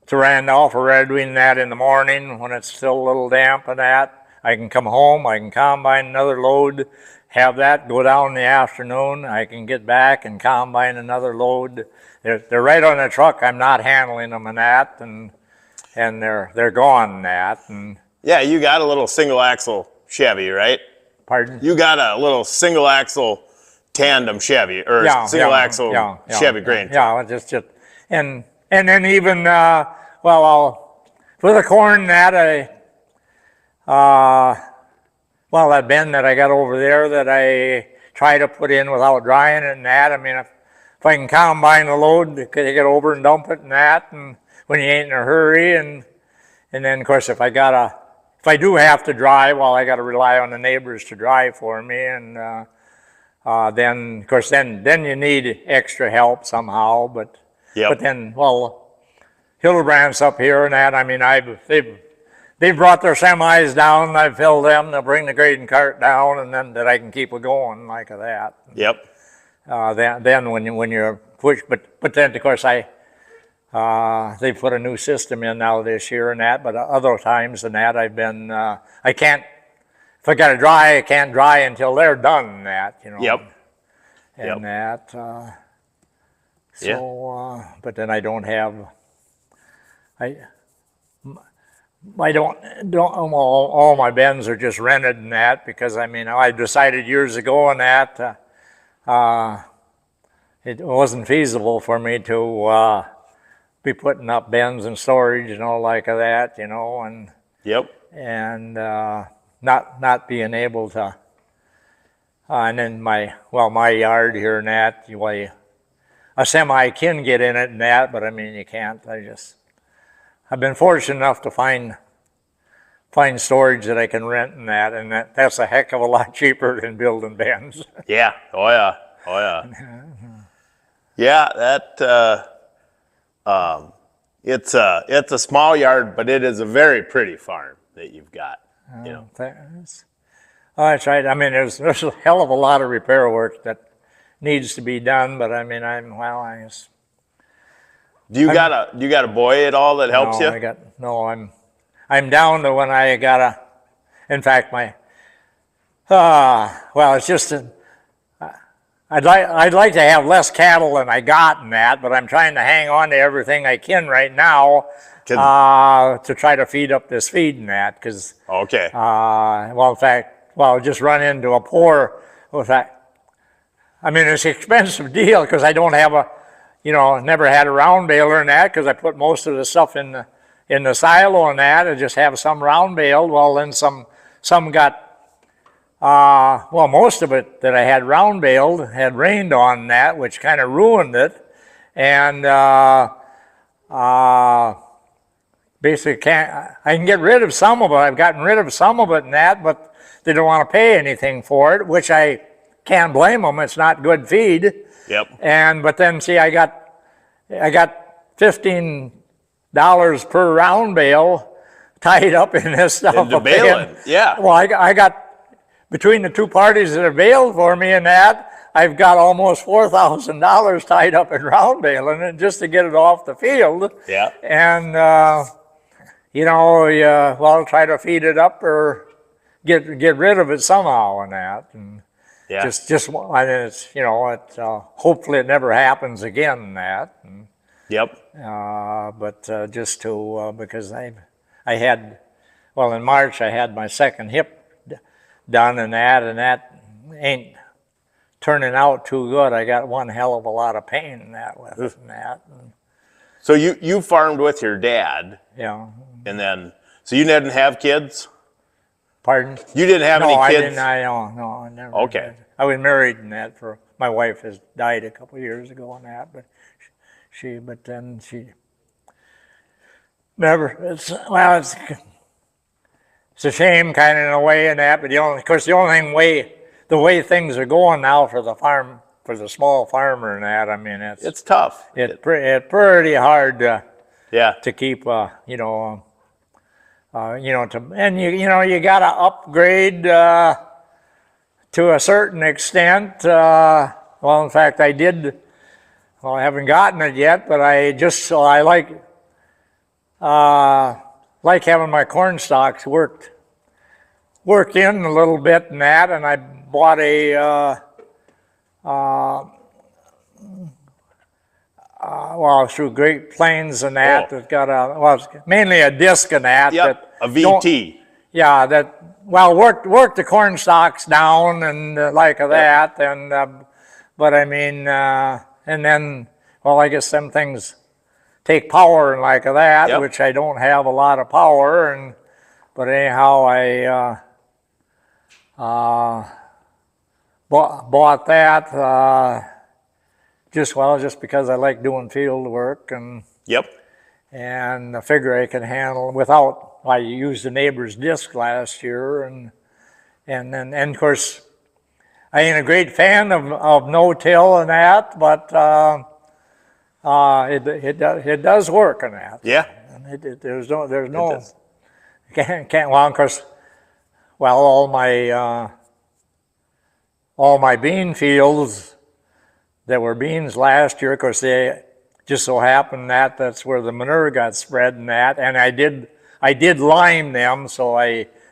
to Randolph or Red Wing that in the morning when it's still a little damp and that. I can come home, I can combine another load, have that go down in the afternoon. I can get back and combine another load. They're right on the truck. I'm not handling them and that, and they're gone and that. And yeah, you got a little single axle Chevy, right? Pardon? You got a little single axle tandem Chevy or single axle Chevy grain truck. Yeah, just and then even well, for the corn that well, that bin that I got over there that I try to put in without drying it and that, I mean, if if I can combine a load, to get over and dump it and that, and when you ain't in a hurry, and then of course if I do have to drive, well, I got to rely on the neighbors to drive for me, and then of course then you need extra help somehow, but then, well, Hildebrandt's up here and that, I mean, they've brought their semis down, and I've filled them, they'll bring the grading cart down, and then that I can keep it going like that. Yep. Then when you're pushed, but then of course they put a new system in now this year and that, but other times than that I've been, I can't, if I got to dry, I can't dry until they're done and that, you know. Yep. And that, but then I don't have, all my bins are just rented and that, because I mean, I decided years ago and that, it wasn't feasible for me to be putting up bins and storage and all like that, you know, and not being able to. And then my yard here and that, a semi can get in it and that, but I mean you can't. I've been fortunate enough to find storage that I can rent and that, and that's a heck of a lot cheaper than building bins. Yeah. Oh yeah. Oh yeah. Yeah. That it's a small yard, but it is a very pretty farm that you've got. You know. Oh, that's right. I mean, there's a hell of a lot of repair work that needs to be done, but I mean, Do you got a boy at all that helps you? I'm down to when I gotta. In fact, it's just I'd like to have less cattle than I got in that, but I'm trying to hang on to everything I can right now to try to feed up this feed and that, because just run into a poor. I mean, it's an expensive deal because I don't have never had a round baler and that, because I put most of the stuff in the silo and that, and just have some round baled. Well, then some got, most of it that I had round baled had rained on that, which kind of ruined it. And basically I can get rid of some of it. I've gotten rid of some of it and that, but they don't want to pay anything for it, which I can't blame them. It's not good feed. Yep. But then see, I got $15 per round bale tied up in this stuff. Into baling. Yeah. Well, I got, between the two parties that have baled for me and that, I've got almost $4,000 tied up in round baling, and just to get it off the field. Yeah. And try to feed it up or get rid of it somehow and that. And yeah. Hopefully it never happens again and that. And, yep. Because I had, in March I had my second hip done and that ain't turning out too good. I got one hell of a lot of pain in that with it and that. And, so you farmed with your dad. Yeah. And then, so you didn't have kids? Pardon? You didn't have any kids? No, I never. Okay. Did. I was married in that my wife has died a couple of years ago on that, but she never, it's a shame kind of in a way in that, but the way things are going now for the farm, for the small farmer and that, I mean, it's tough. It's pretty hard to keep, you gotta upgrade to a certain extent. In fact, I did. Well, I haven't gotten it yet, but I like having my corn stalks worked in a little bit and that, and I bought through Great Plains and that, that got it's mainly a disc and that. Yep, a VT. Worked the corn stalks down and that, and but I mean, and then, I guess some things take power and that, which I don't have a lot of power, but anyhow, I bought that. just because I like doing field work, Yep. and I figure I can handle without. I used a neighbor's disc last year, and of course I ain't a great fan of no-till and that, but it does work in that. Yeah. And there's no does. can't well, of course, well, all my bean fields that were beans last year, of course, they just so happened that that's where the manure got spread and that, and I did lime them, so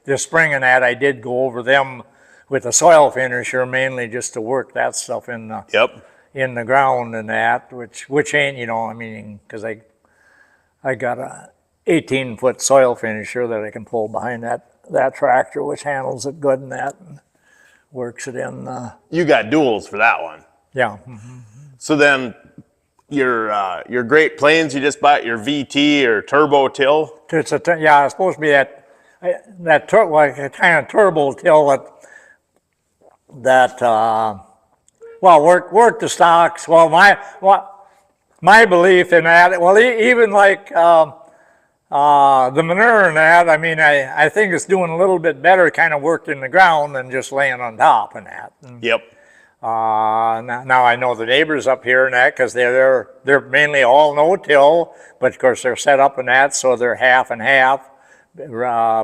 this spring and that I did go over them with a soil finisher, mainly just to work that stuff in the Yep. in the ground and that, which ain't, I mean, because I got a 18-foot soil finisher that I can pull behind that tractor, which handles it good and that, and works it in. You got duals for that one. Yeah. So then your Great Plains, you just bought your VT or turbo till? It's supposed to be that like a kind of turbo till that work the stocks. Well, my belief in that, well, even like the manure and that, I mean, I think it's doing a little bit better kind of work in the ground than just laying on top and that. Yep. Now I know the neighbors up here and that, because they're mainly all no-till, but of course they're set up in that, so they're half and half. Beans,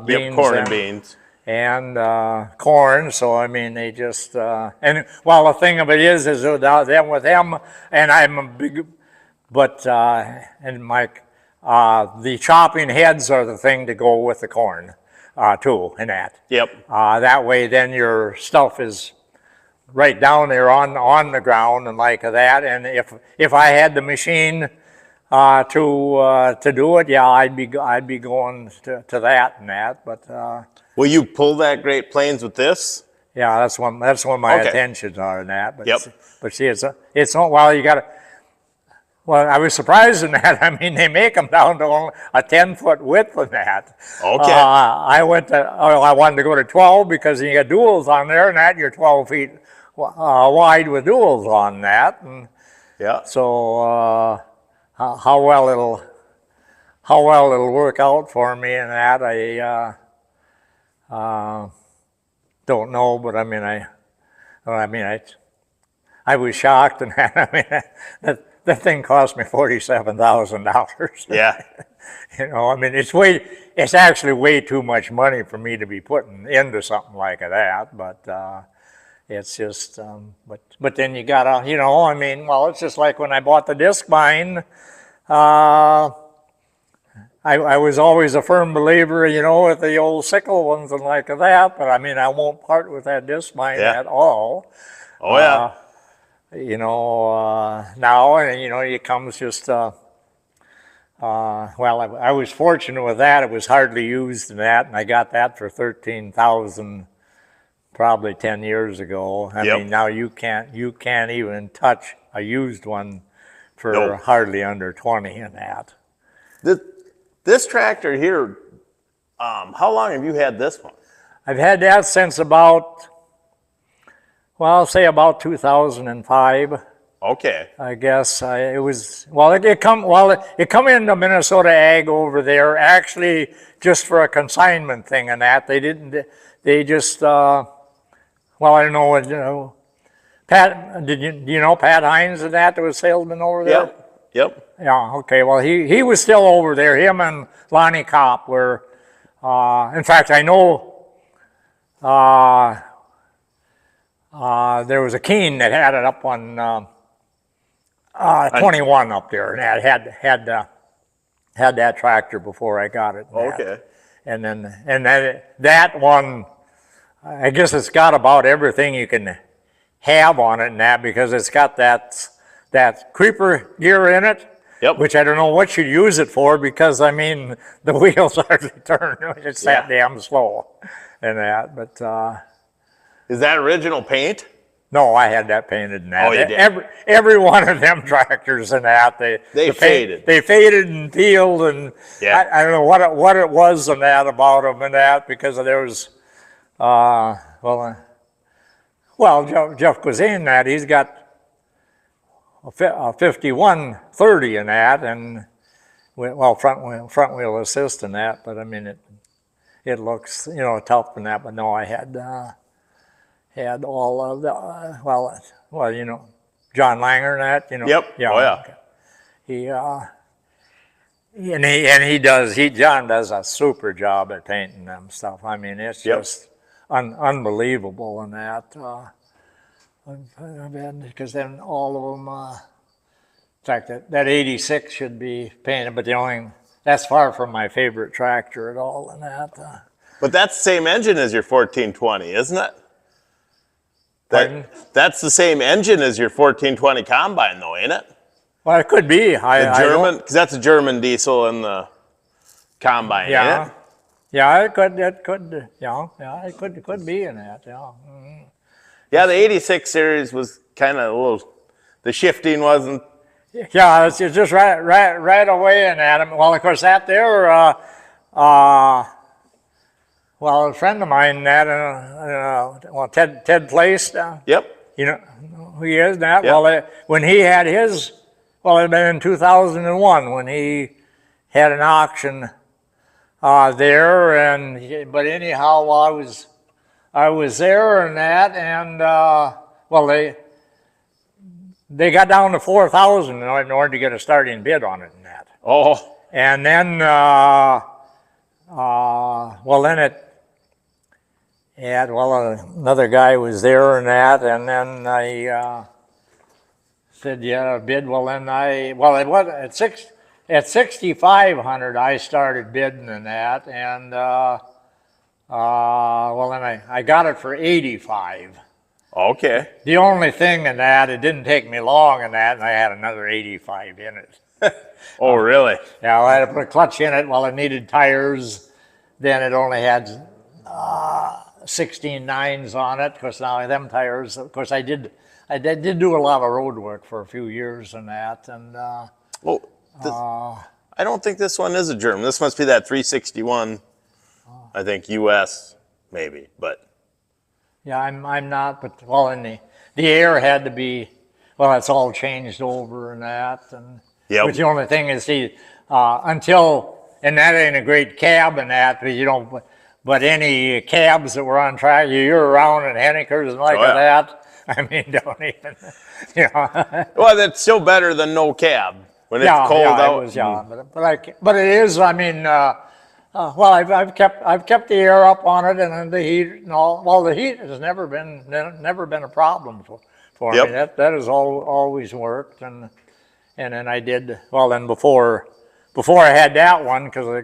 Yep, corn and beans. And corn. So I mean, they just and well, the thing of it is them with them, and I'm a big, but and Mike, the chopping heads are the thing to go with the corn too, and that. Yep. That way, then your stuff is right down there on the ground and like that. And if I had the machine to do it, yeah, I'd be going to that and that. But Will you pull that Great Plains with this? yeah, that's one my Okay. attentions are in that. But Yep. but see, it's not, well, you got to. Well, I was surprised in that. I mean, they make them down to only a 10-foot width in that. Okay. I wanted to go to 12 because you got duals on there, and that you're 12 feet wide with duals on that. And Yeah. so how well it'll work out for me in that, I don't know. But I mean, I was shocked in that. I mean, that thing cost me $47,000. Yeah. I mean, it's actually way too much money for me to be putting into something like that. But it's just, but then you gotta, I mean, well, it's just like when I bought the disc mine. I was always a firm believer, with the old sickle ones and like that. But I mean, I won't part with that disc mine at all. Oh yeah. Now, and it comes just, well, I was fortunate with that. It was hardly used in that, and I got that for $13,000 probably 10 years ago. I Yep. mean, now you can't even touch a used one for Nope. hardly under 20 in that. This tractor here, how long have you had this one? I've had that since about, well, I'll say about 2005. Okay. I guess it come into Minnesota Ag over there actually just for a consignment thing and that. They just I don't know, Pat, do you know Pat Hines and that was salesman over there? Yep. Yeah, okay, well he was still over there, him and Lonnie Kopp were, in fact I know there was a Keen that had it up on 21 up there, and had that tractor before I got it. Okay. And that one, I guess it's got about everything you can have on it and that, because it's got that creeper gear in it. Yep. Which I don't know what you'd use it for, because I mean the wheels hardly turn. It's that damn slow, and that. But Is that original paint? no, I had that painted and that. Oh, you did? Every one of them tractors and that, They the faded. They faded and peeled, and Yeah. I don't know what it was and that about them and that, because there was, Jeff was in that. He's got, a 5130 in that, and well, front wheel assist in that. But I mean, it looks, you know, tough in that. But no, I had all of the well, you know, John Langer and that, you know. Yep. Yeah. Oh yeah. John does a super job at painting them stuff. I mean, it's just unbelievable in that. Because then all of them, in fact, that 86 should be painted, but that's far from my favorite tractor at all in that. But that's the same engine as your 1420, isn't it? That's the same engine as your 1420 combine, though, ain't it? Well, it could be. Because that's a German diesel in the combine, ain't it? Yeah, it could be in that, yeah. Mm-hmm. Yeah, the 86 series was kind of a little, the shifting wasn't. Yeah, it's just right away in that. Well, of course, that there, well, a friend of mine, that, Ted Place. Yep. You know who he is, that? Yep. Well, when he had his, well, it had been in 2001 when he had an auction there, but anyhow, I was there and that, and well, they got down to 4,000 in order to get a starting bid on it and that. Oh. And then, well, then another guy was there and that, and then I said, yeah, bid. Well, then it was at 6,500 I started bidding and that, and well, then I got it for 85. Okay. The only thing in that, it didn't take me long in that, and I had another 85 in it. Oh, really? Yeah, I had to put a clutch in it. Well, it needed tires. Then it only had 16 nines on it, because now them tires, of course, I did do a lot of road work for a few years and that, and I don't think this one is a German. This must be that 361, I think, US, maybe, but. Yeah, I'm not, but, well, and the air had to be, well, it's all changed over and that, and which the only thing is, until, and that ain't a great cab and that, but you don't, but any cabs that were on track, you're around in Hennikers and that, I mean, don't even, you know. Well, that's still better than no cab when it's cold out. It was, but it is, I mean, well, I've kept the air up on it, and the heat and all. Well, the heat has never been a problem for me. That has always worked, and then I did well. Then before I had that one, because I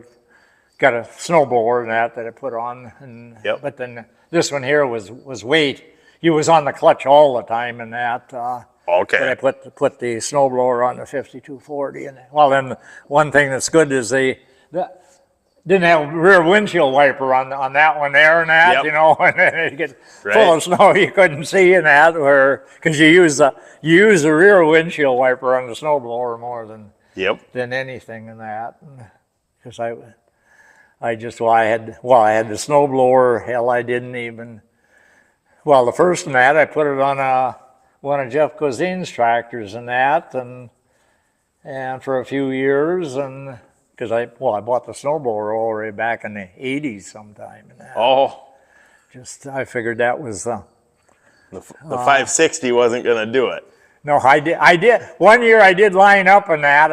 got a snowblower and that I put on, and but then this one here was weight. He was on the clutch all the time, and that. Okay. But I put the snowblower on the 5240, and well, then one thing that's good is they didn't have a rear windshield wiper on that one there and that, you know, and then it gets full of snow you couldn't see in that, because you use the rear windshield wiper on the snowblower more than anything in that, because I had the snowblower. Hell, I didn't even. Well, the first in that I put it on one of Jeff Cozine's tractors and that, and for a few years, and. Because I bought the snowblower already back in the 80s sometime. And that. Oh. I figured that was the 560 wasn't going to do it. No, I did. One year I did line up in that.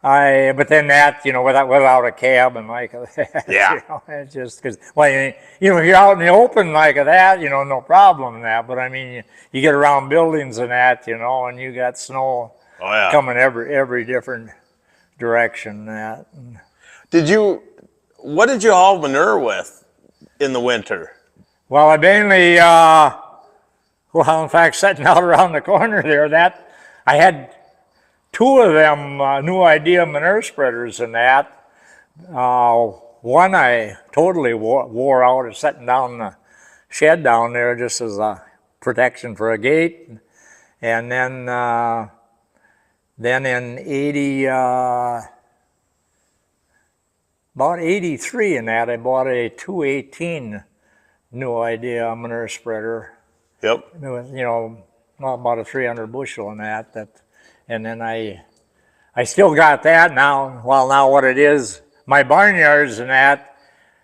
But then that, you know, without a cab and like that. Yeah. You know, it's just because, well, you know, if you're out in the open like that, you know, no problem in that. But I mean, you get around buildings and that, you know, and you got snow coming every different direction that. What did you haul manure with in the winter? Well, I mainly, in fact, sitting out around the corner there, that I had two of them New Idea manure spreaders in that. One I totally wore out. It's sitting down in the shed down there just as a protection for a gate, and then in about 83 in that, I bought a 218 New Idea manure spreader. Yep. It was, you know, well, about a 300 bushel in that, and then I still got that now. Well, now what it is, my barnyards and that,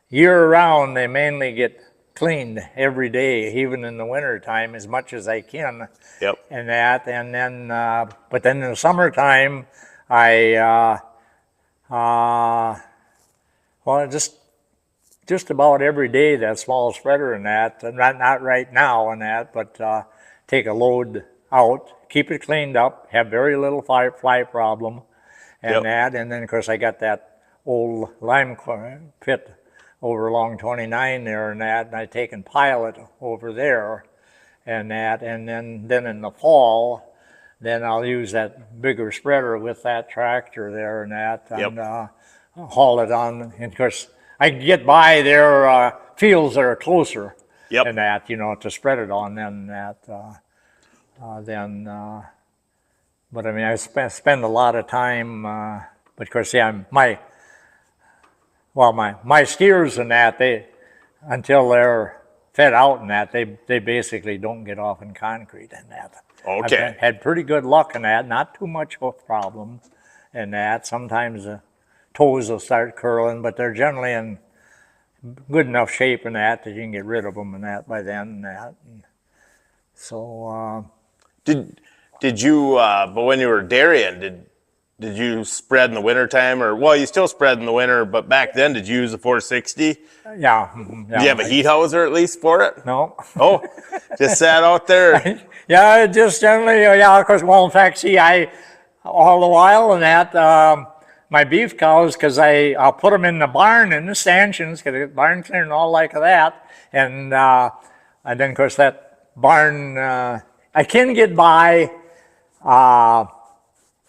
year round, they mainly get cleaned every day, even in the winter time, as much as I can. Yep. And that, and then, but then in the summertime, well, just about every day, that small spreader and that, not right now and that, but take a load out, keep it cleaned up, have very little fly problem, and that, and then of course I got that old lime pit over along 29 there and that, and I take and pile it over there and that, and then in the fall, then I'll use that bigger spreader with that tractor there and that, and haul it on, and of course I can get by their fields that are closer and that, you know, to spread it on then that, but I mean, I spend a lot of time, but of course, yeah, my steers and that, until they're fed out and that, they basically don't get off in concrete and that. Okay. I've had pretty good luck in that, not too much of a problem in that. Sometimes the toes will start curling, but they're generally in good enough shape in that you can get rid of them and that by then and that. And so did you but when you were dairying, did you spread in the wintertime, or well, you still spread in the winter, but back then did you use a 460? Yeah. Did you have a heat houser at least for it? No. Oh, just sat out there. Yeah, just generally, yeah, of course, well, in fact, see, all the while and that, my beef cows, because I'll put them in the barn in the stanchions, because the barn cleaner and all like that, and then, of course, that barn, I can get by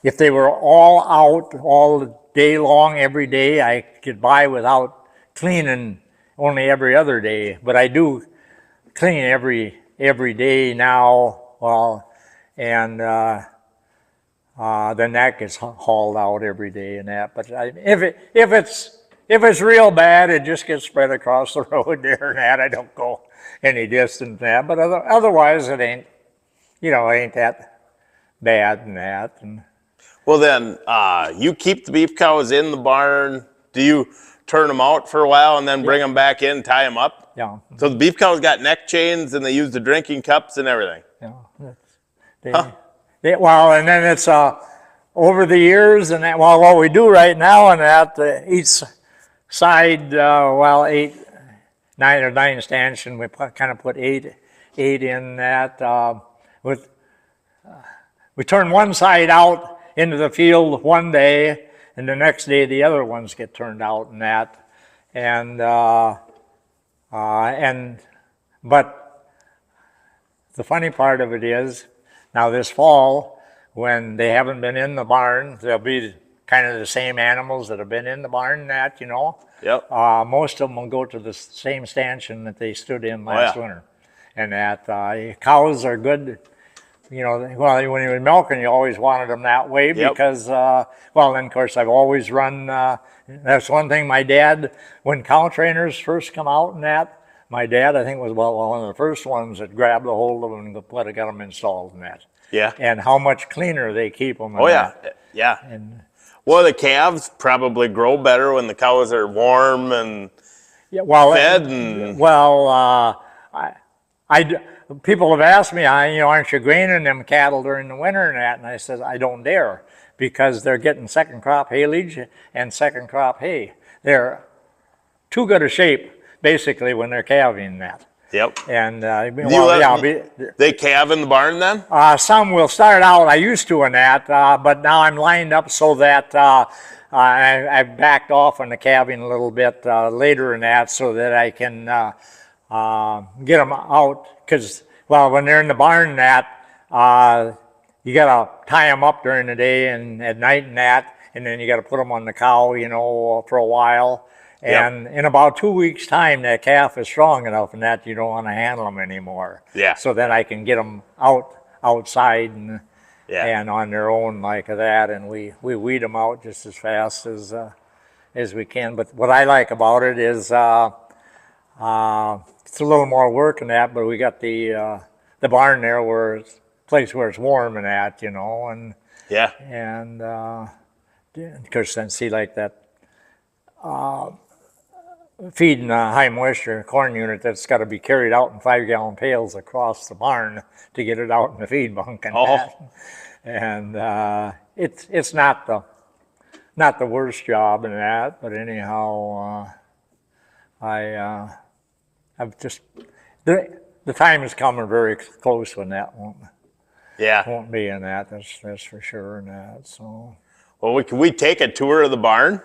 if they were all out all day long, every day, I could get by without cleaning only every other day, but I do clean every day now, well, and then that gets hauled out every day and that. But if it's real bad, it just gets spread across the road there and that. I don't go any distance that. But otherwise, it ain't, ain't that bad and that. And well, then you keep the beef cows in the barn. Do you turn them out for a while and then bring them back in, tie them up? Yeah. So the beef cows got neck chains and they use the drinking cups and everything. Yeah. Well, and then it's over the years, and that, well, what we do right now, and that each side, nine stanchion, we kind of put eight in that. We turn one side out into the field one day, and the next day the other ones get turned out in that, but the funny part of it is, now this fall, when they haven't been in the barn, they'll be kind of the same animals that have been in the barn and that, Yep. Most of them will go to the same stanchion that they stood in last winter. And that cows are good, well, when you were milking, you always wanted them that way because, well, then of course I've always run, that's one thing my dad, when cow trainers first come out and that, my dad, I think, was one of the first ones that grabbed a hold of them and got them installed in that. Yeah. And how much cleaner they keep them. Oh, yeah. Yeah. And, well, the calves probably grow better when the cows are warm and fed. People have asked me, aren't you graining them cattle during the winter and that? And I said, I don't dare, because they're getting second crop haylage and second crop hay. They're too good a shape, basically, when they're calving that. Yep. And they calve in the barn then? Some will start out. I used to in that, but now I'm lined up so that I've backed off on the calving a little bit later in that, so that I can get them out. Because when they're in the barn, that you gotta tie them up during the day and at night and that, and then you gotta put them on the cow, for a while. And in about 2 weeks' time, that calf is strong enough and that you don't want to handle them anymore. Yeah. So then I can get them outside and on their own like that, and we weed them out just as fast as we can. But what I like about it is it's a little more work in that. But we got the barn there where place where it's warm and that, you know, and Yeah. because then see like that feeding a high moisture corn unit that's got to be carried out in 5-gallon pails across the barn to get it out in the feed bunk and that. And it's not the worst job in that, but anyhow, I've just the time is coming very close when that won't be in that. That's for sure in that. So. Well, can we take a tour of the barn?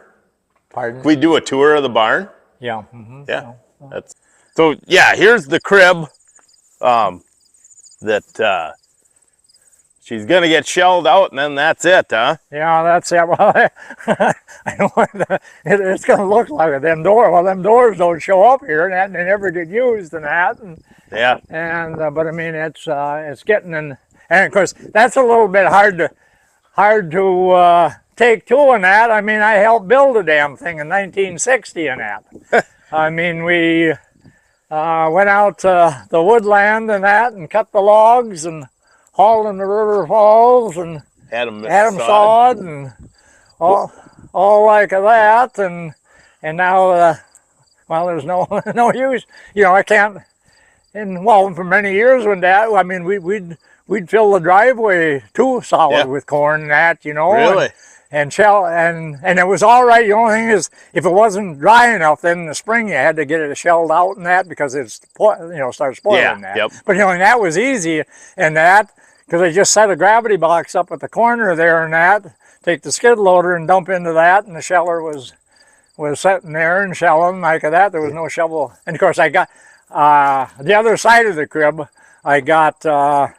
Pardon? Can we do a tour of the barn? Yeah. Mm-hmm. Yeah. So yeah, here's the crib that she's gonna get shelled out, and then that's it, huh? Yeah, that's it. Well, I know it's gonna look like it. Them doors don't show up here, and that, they never get used and that. And yeah. And but I mean, it's getting in, and of course that's a little bit hard to take to in that. I mean, I helped build a damn thing in 1960 in that. I mean, we went out to the woodland and that and cut the logs and hauled in the river falls and had them sawed and all like that. And now, well, there's no use. You know, I can't. And well, for many years when that, I mean, we'd fill the driveway too solid with corn and that, you know. Really? And it was all right. The only thing is, if it wasn't dry enough, then in the spring you had to get it shelled out and that because it's, you know, starts spoiling that. Yep. But you know, and that was easy and that because I just set a gravity box up at the corner there and that, take the skid loader and dump into that, and the sheller was sitting there and shelling like that. There was no shovel, and of course I got the other side of the crib. I got How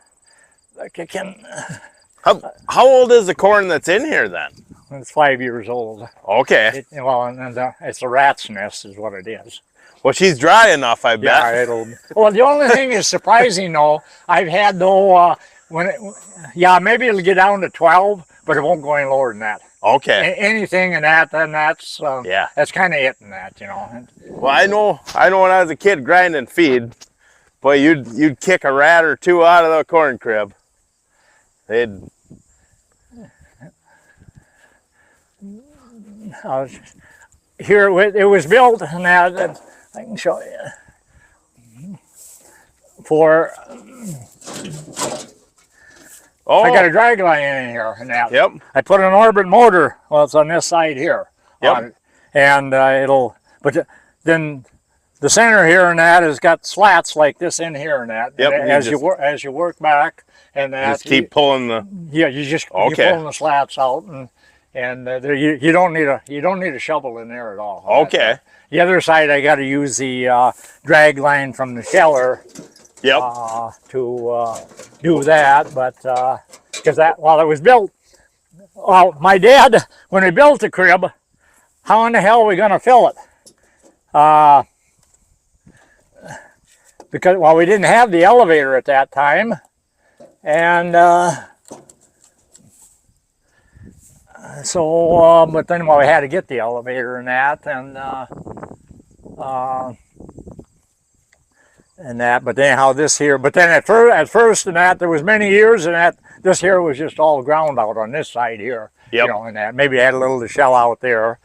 old is the corn that's in here then? it's 5 years old. Okay. It's a rat's nest is what it is. Well, she's dry enough, I bet. Yeah, well, the only thing is surprising though, I've had maybe it'll get down to 12, but it won't go any lower than that. Okay. Anything in that, then that's kind of it in that, you know. Well, I know when I was a kid grinding feed, boy, you'd kick a rat or two out of the corn crib. Here it was built, and that I can show you. I got a drag line in here, and that. Yep. I put an orbit motor. Well, it's on this side here. Yep. And then the center here and that has got slats like this in here and that. Yep. And as you work back and that. Just keep pulling the. Yeah, you're pulling the slats out and you don't need a shovel in there at all. Okay. The other side I got to use the drag line from the sheller. Yep. To do that, but because it was built. Well, my dad, when he built the crib, how in the hell are we going to fill it? Because we didn't have the elevator at that time, and but then we had to get the elevator and that, and that. But anyhow, this here. But then at first and that, there was many years and that this here was just all ground out on this side here. Yep. You know, and that maybe I had a little to shell out there.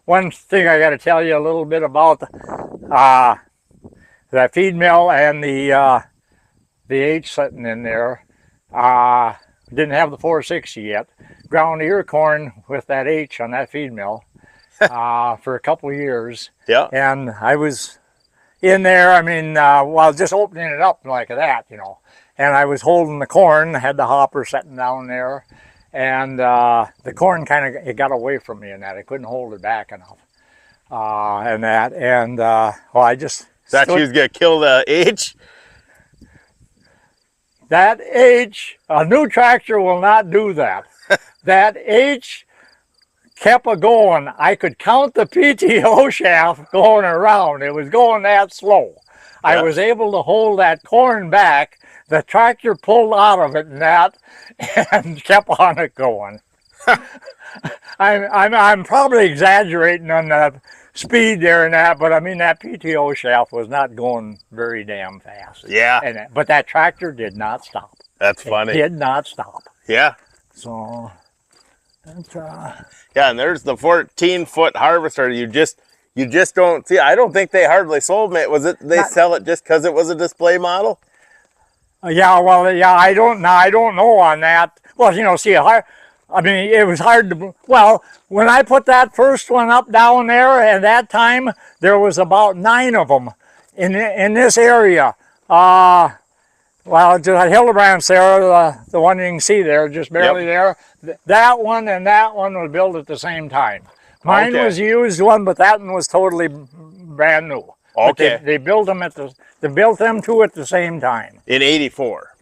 One thing I got to tell you a little bit about that feed mill and the H sitting in there. Didn't have the 460 yet. Ground ear corn with that H on that feed mill for a couple of years. Yeah. And I was in there, I mean, just opening it up like that, you know. And I was holding the corn, had the hopper sitting down there, and the corn it got away from me in that. I couldn't hold it back enough. I just... That she was going to kill the H? That H, a new tractor will not do that. That H kept going. I could count the PTO shaft going around. It was going that slow. Yeah. I was able to hold that corn back. The tractor pulled out of it and that and kept on it going. I'm probably exaggerating on the speed there and that, but I mean that PTO shaft was not going very damn fast. Yeah. But that tractor did not stop. That's funny. It did not stop. Yeah. So that's Yeah, and there's the 14-foot Harvestore. You just don't see. I don't think they hardly sold it. Was it they sell it just because it was a display model? yeah, well, yeah, I don't know on that. Well, you know, see, I mean, it was hard to. Well, when I put that first one up down there, at that time there was about 9 of them in this area. Well, just Hildebrands there, the one you can see there, just barely there. That one and that one was built at the same time. Mine was a used one, but that one was totally brand new. Okay. They built them they built them two at the same time. In '84.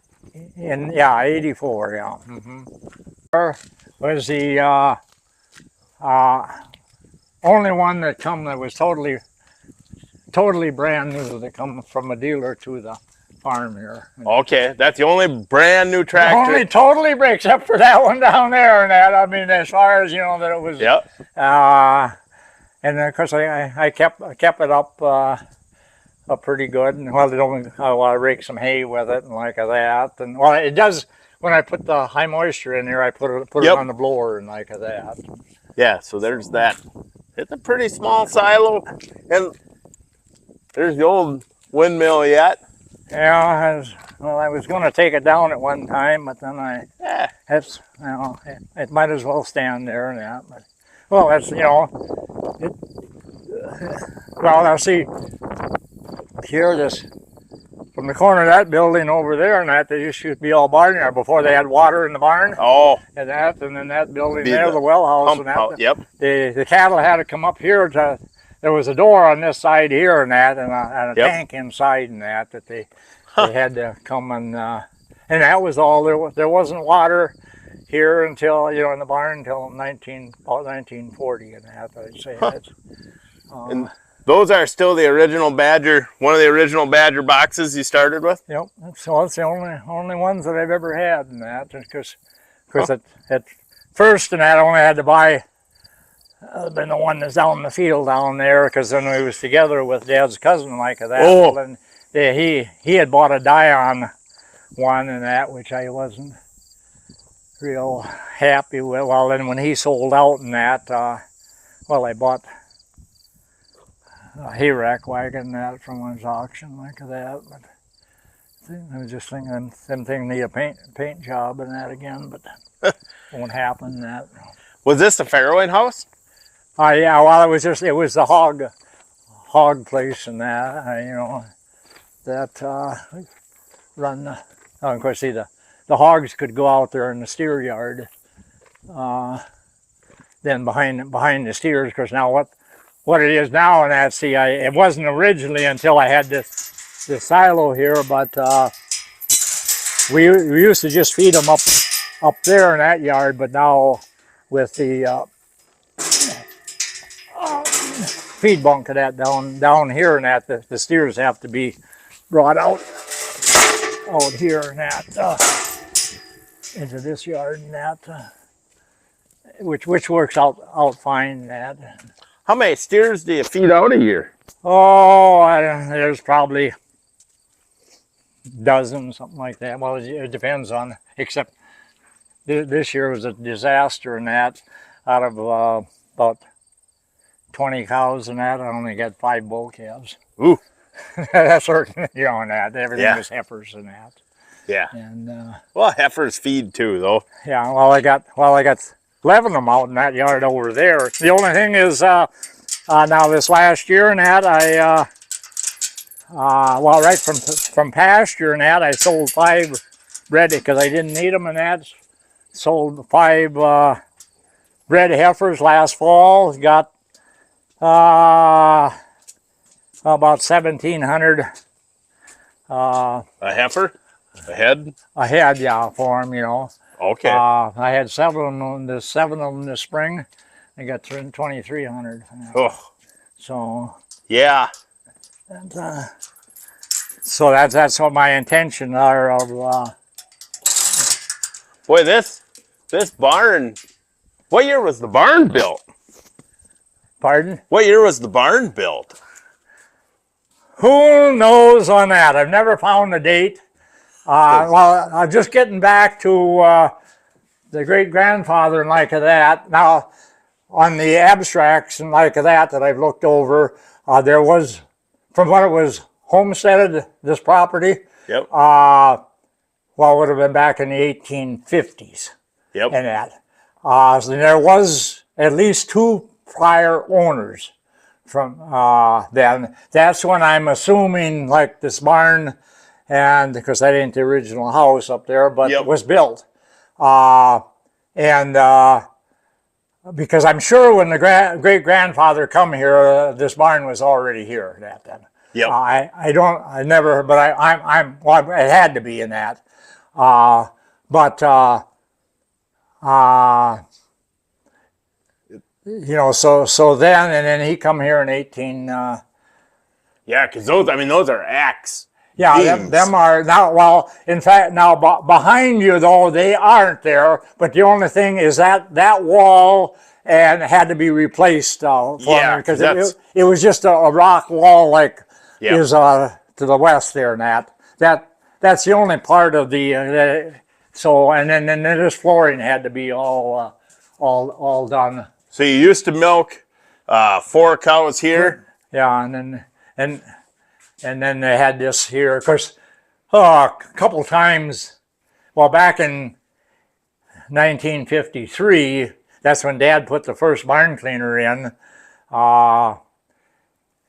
In 84, yeah. Mm-hmm. Was the only one that was totally brand new that come from a dealer to the farm here. Okay, that's the only brand new tractor. Only totally brand, except for that one down there and that. I mean, as far as you know, that it was. Yep. And of course, I kept it up pretty good. And I rake some hay with it and like that. And well, it does. When I put the high moisture in here, I put it on the blower and like that. Yeah. So there's that. It's a pretty small silo, and there's the old windmill yet. Yeah, I was going to take it down at one time, but then it might as well stand there and that. But, well, that's, you know, well, now see, here, from the corner of that building over there and that, they used to be all barn there before they had water in the barn. Oh. And then that building there, the well house and that. Yep. The cattle had to come up here there was a door on this side here and that, and a tank inside and that they had to come and that was all. There wasn't water here until, you know, in the barn until 1940 and that, I'd say. And those are still the original Badger, one of the original Badger boxes you started with? Yep, so it's the only ones that I've ever had in that, because at first and that I only had to buy been the one that's down in the field down there, because then we was together with Dad's cousin like that. Oh. And he had bought a Dion one and that, which I wasn't real happy with. Well, then when he sold out and that, I bought a hayrack wagon that from his auction like that. But I was just thinking them things need a paint job and that again, but won't happen. That. Was this the farrowing house? Yeah, well, it was the hog place and that, you know, that run, of course, see, the hogs could go out there in the steer yard, then behind the steers, because now what it is now, and that, see, it wasn't originally until I had this silo here, but we used to just feed them up there in that yard, but now with the feed bunk of that down here and that, the steers have to be brought out here and that into this yard and that, which works out fine. That. How many steers do you feed out a year? Oh, there's probably dozen, something like that. Well, it depends on. Except this year was a disaster in that. Out of about 20 cows and that, I only got 5 bull calves. Ooh. That's certain, you know, and that. Everything was heifers and that. Yeah. And well, heifers feed too, though. Yeah. Well, I got 11 of them out in that yard over there. The only thing is, now this last year and that, I right from pasture and that, I sold 5 red because I didn't need them and that. Sold 5 red heifers last fall. Got about 1,700. A heifer? A head? A head, yeah, for them, you know. Okay. I had 7 of them this spring. I got 2,300. Oh. So. Yeah. And, so that's what my intention are of. Boy, this barn What year was the barn built? Pardon? What year was the barn built? Who knows on that? I've never found a date. Well, just getting back to the great-grandfather and like that. Now, on the abstracts and like that I've looked over, there was, from what it was homesteaded, this property, Yep. well, it would have been back in the 1850s. Yep. And that. So there was at least 2 prior owners from then. That's when I'm assuming like this barn, and because that ain't the original house up there, but Yep. it was built. Because I'm sure when the great-grandfather come here, this barn was already here that then. Yep. I never, but well, it had to be in that. You know, so then, and then he come here in 18. Yeah, because those are axe. Yeah, beams. them are now. Well, in fact, now behind you though, they aren't there. But the only thing is that wall and had to be replaced for Yeah, because that's- it was just a rock wall like Yeah. is to the west there, and that's the only part of the. So and then this flooring had to be all done. So you used to milk 4 cows here. Yeah, and then they had this here. Of course, a couple times. Well, back in 1953, that's when Dad put the first barn cleaner in,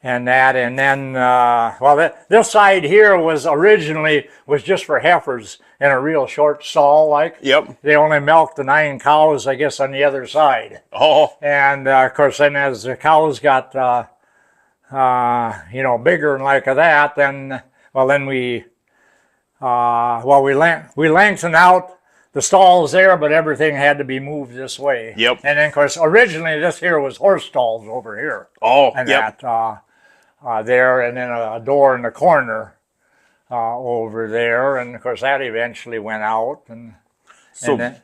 and then this side here was originally just for heifers in a real short stall. Like Yep. they only milked the 9 cows, I guess, on the other side. Oh. And of course, then as the cows got bigger and like that, then we lengthened out the stalls there, but everything had to be moved this way. Yep. And then of course, originally this here was horse stalls over here. Oh. And Yep. that there, and then a door in the corner over there, and of course that eventually went out. And So, then,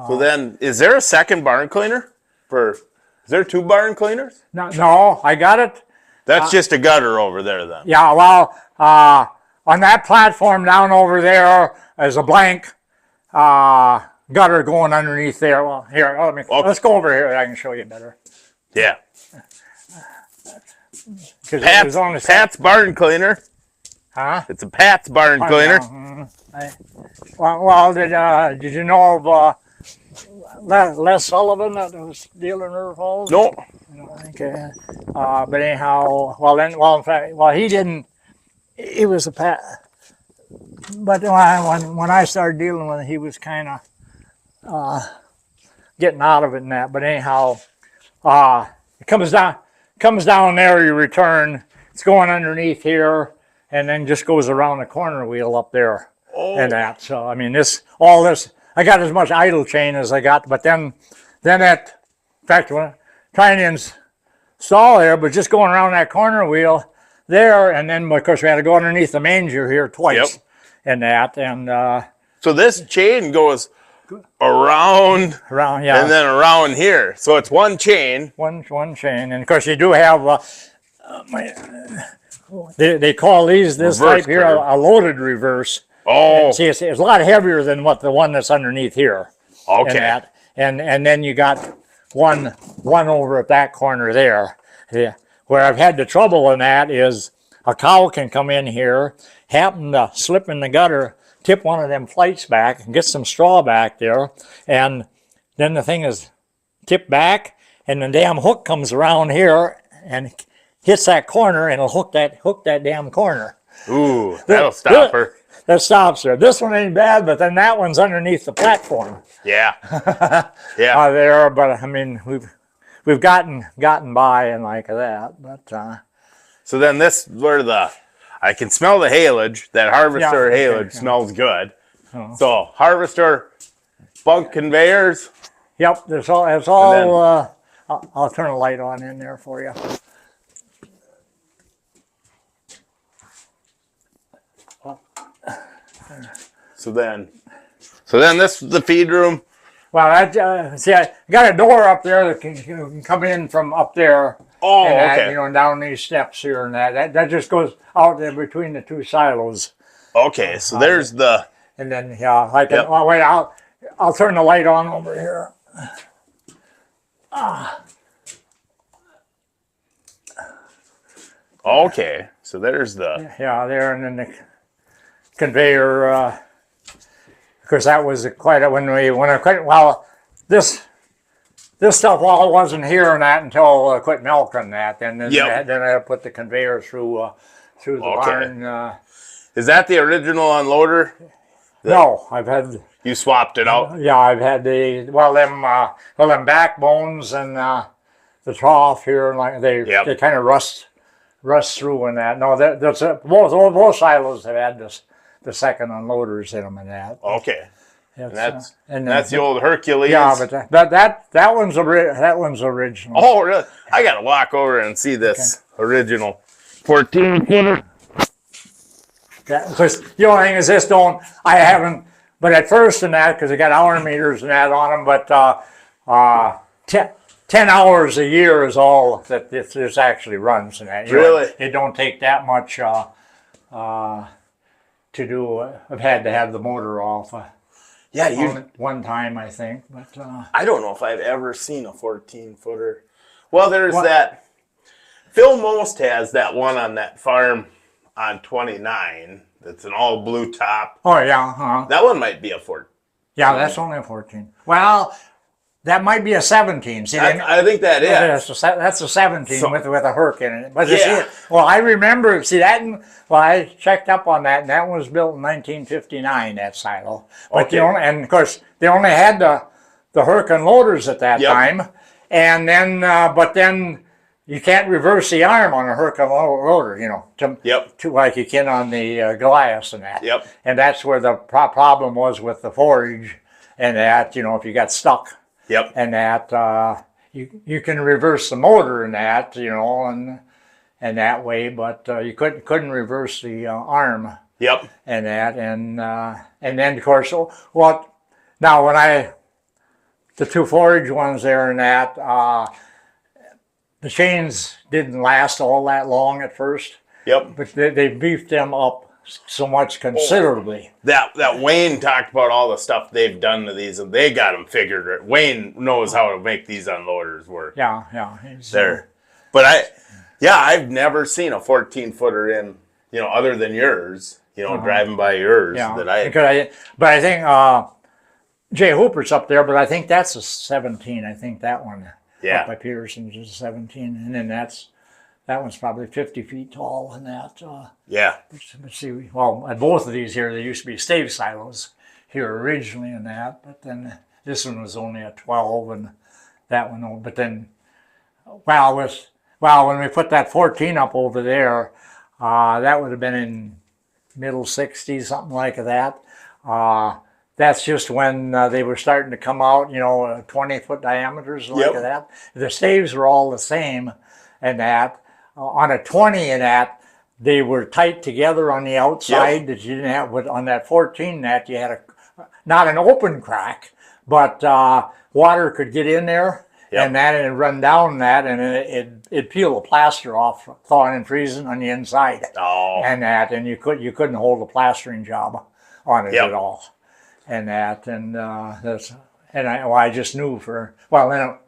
so then, is there a second barn cleaner? Is there 2 barn cleaners? no, I got it. That's just a gutter over there then. Yeah, well, on that platform down over there is a blank gutter going underneath there. Well, here, let's go over here. I can show you better. Yeah. 'Cause it was only Pat's barn cleaner. Huh? It's a Pat's barn cleaner. Did you know of Les Sullivan that was dealing River Falls? No. Okay. But anyhow, in fact, he didn't. He was a Pat. But when I started dealing with him, he was kind of getting out of it and that. But anyhow, it comes down there. You return. It's going underneath here, and then just goes around the corner wheel up there. Oh. And that. So I mean, all this. I got as much idle chain as I got, but then in fact, when trying to install here, but just going around that corner wheel there, and then of course we had to go underneath the manger here twice. Yep. And that, and So this chain goes around, yeah, and then around here. So it's one chain. one chain, and of course you do have they call this Reverse type here curve. a loaded reverse. Oh. See, it's a lot heavier than the one that's underneath here. Okay. And that, and then you got one over at that corner there. Yeah. Where I've had the trouble in that is a cow can come in here, happen to slip in the gutter, tip one of them flights back, and get some straw back there, and then the thing is tipped back, and the damn hook comes around here and hits that corner, and it'll hook that damn corner. Ooh, that'll stop her. That stops her. This one ain't bad, but then that one's underneath the platform. Yeah. Yeah. There, but I mean we've gotten by and like that, but So then I can smell the haylage. That Harvestore Yeah, haylage okay. smells good. So Harvestore bunk conveyors. yep, it's all. I'll turn a light on in there for you. So then this is the feed room. Well, see, I got a door up there that can come in from up there. Oh, and that, okay. you know, down these steps here and that just goes out there between the two silos. Okay, so there's the. And then, yeah, I can, Yep. oh, wait, I'll turn the light on over here. Okay, so there's the. Yeah, there, and then the conveyor, of course, that was quite a, when I quit, well, this stuff all wasn't here and that until I quit milking that. Then Yep. then I put the conveyor through the barn. Is that the original unloader? No, I've had, You swapped it out? yeah, I've had them backbones and the trough here, and like they kind of rust through and that. No, that's both silos have had the second unloaders in them and that. Okay. It's, That's the old Hercules. Yeah, but that one's original. Oh, really? I gotta walk over and see this original 14-footer. Yeah, because the only thing is I haven't, but at first in that, because I got hour meters and that on them, but 10 hours a year is all that this actually runs in that. Really? It don't take that much to do. I've had to have the motor off. Yeah, One time, I think, but I don't know if I've ever seen a 14-footer. Well, there's that. Phil Most has that one on that farm on 29. That's an all blue top. oh yeah, That one might be a 14. yeah, that's only a 14. Well, that might be a 17. See, I think that is. that's a 17 with a Herc in it. But Yeah. well, I remember. See that? Well, I checked up on that, and that one was built in 1959. That silo. But Okay. and of course they only had the Herc unloaders at that time, and then but then you can't reverse the arm on a Herc unloader, you know, to like you can on the Goliath and that. Yep. And that's where the problem was with the Forage, and that, you know, if you got stuck. Yep. And that you can reverse the motor in that, you know, and that way, but you couldn't reverse the arm. Yep. And that, and then of course, well, now when the two Forage ones there and that, the chains didn't last all that long at first. Yep. But they beefed them up so much considerably. That Wayne talked about all the stuff they've done to these, and they got them figured. Wayne knows how to make these unloaders work. Yeah. There, but I've never seen a 14-footer in, you know, other than yours. You know, driving by yours. Yeah. That But I think Jay Hooper's up there, but I think that's a 17. I think that one. Yeah. Up by Peterson's is 17, and then that one's probably 50 feet tall, and that. Yeah. But see, well, at both of these here, there used to be stave silos here originally, and that. But then this one was only a 12, and that one. But then, when we put that 14 up over there, that would have been in middle 60s, something like that. That's just when they were starting to come out, you know, 20-foot diameters like that. The staves were all the same, and that. On a 20 and that, they were tight together on the outside that you didn't have. But on that 14 that, you had not an open crack, but water could get in there, and that it'd run down that, and it'd peel the plaster off, thawing and freezing on the inside. Oh. And that, and you couldn't hold a plastering job on it at all. And that, and I just knew then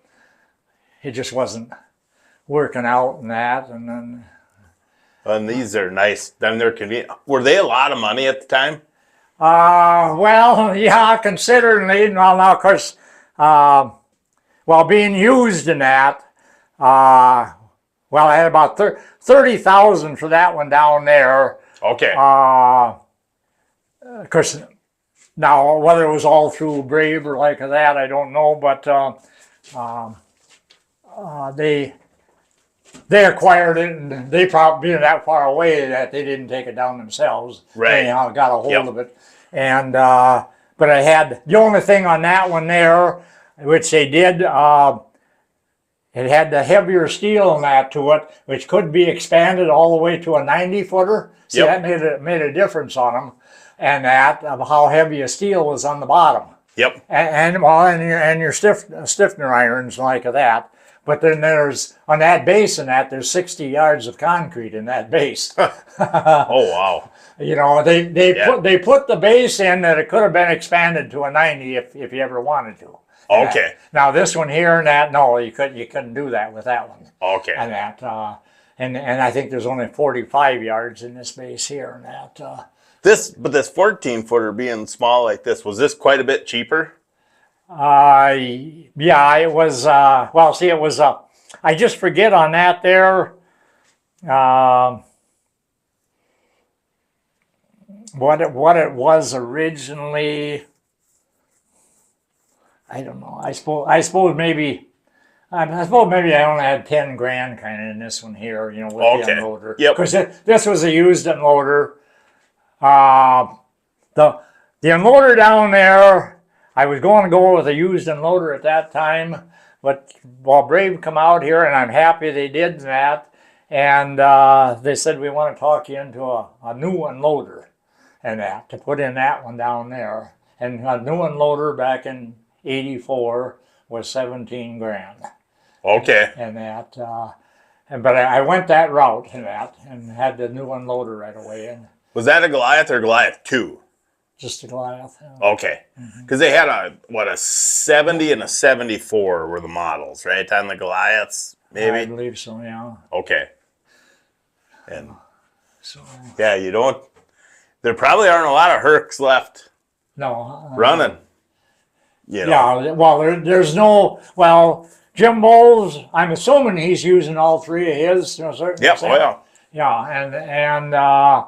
it just wasn't working out and that, and then. And these are nice. Then they're convenient. Were they a lot of money at the time? Well, yeah, considering well, now of course, being used in that, I had about 30,000 for that one down there. Okay. Of course. Now, whether it was all through Brave or like that, I don't know, but they acquired it, and they probably being that far away that they didn't take it down themselves. Right. Anyhow, got a hold of it, and but I had the only thing on that one there, which they did. It had the heavier steel in that to it, which could be expanded all the way to a 90-footer. See, that made a difference on them. And that of how heavy a steel was on the bottom. Yep. And your stiffener irons like that. But then there's, on that base and that, there's 60 yards of concrete in that base. Oh, wow. You know, they put the base in that it could have been expanded to a 90 if you ever wanted to. Okay. Now this one here and that, no, you couldn't do that with that one. Okay. And that, and I think there's only 45 yards in this base here and that. But this 14-footer being small like this, was this quite a bit cheaper? Yeah, it was, well, see, it was, I just forget on that there, what it was originally. I don't know. I suppose maybe I only had 10 grand kind of in this one here, you know, with the unloader. Yep. Because this was a used unloader. The unloader down there, I was going to go with a used unloader at that time, but while Brave come out here, and I'm happy they did that, and they said we want to talk you into a new unloader and that, to put in that one down there. And a new unloader back in 84 was 17 grand. Okay. And that, but I went that route and that, and had the new unloader right away. And Was that a Goliath or Goliath 2? just a Goliath. Yeah. Okay. Because they had a 70 and a 74 were the models, right? On the Goliaths, maybe? I believe so, yeah. Okay. And So, yeah, there probably aren't a lot of Hercs left no. running. You know? Yeah, well, there's no, well, Jim Bowles, I'm assuming he's using all three of his to a certain Yep, extent. well. Yeah,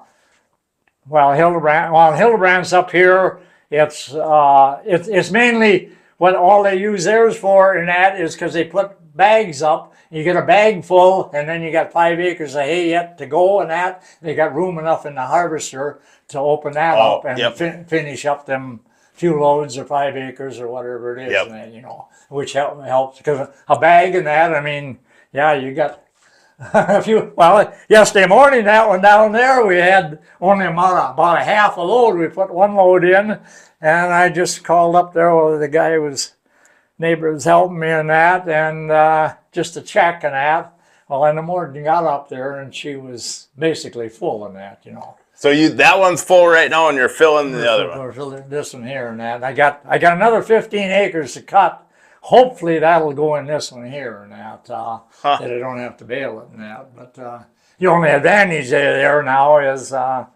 well, Hildebrandt's up here. It's mainly what all they use theirs for, and that is because they put bags up. You get a bag full, and then you got 5 acres of hay yet to go, and that they got room enough in the harvester to open that up and finish up them few loads or 5 acres or whatever it is, and that, you know, which helps because a bag and that. I mean, yeah, you got. Well, yesterday morning, that one down there, we had only about a half a load. We put one load in, and I just called up there. Well, the guy neighbor was helping me in that, and just to check and that. Well, and the morning got up there, and she was basically full in that, you know. So that one's full right now, and you're filling the other one. We're filling this one here and that. I got another 15 acres to cut. Hopefully that'll go in this one here and that, that I don't have to bale it and that. But the only advantage there now is, you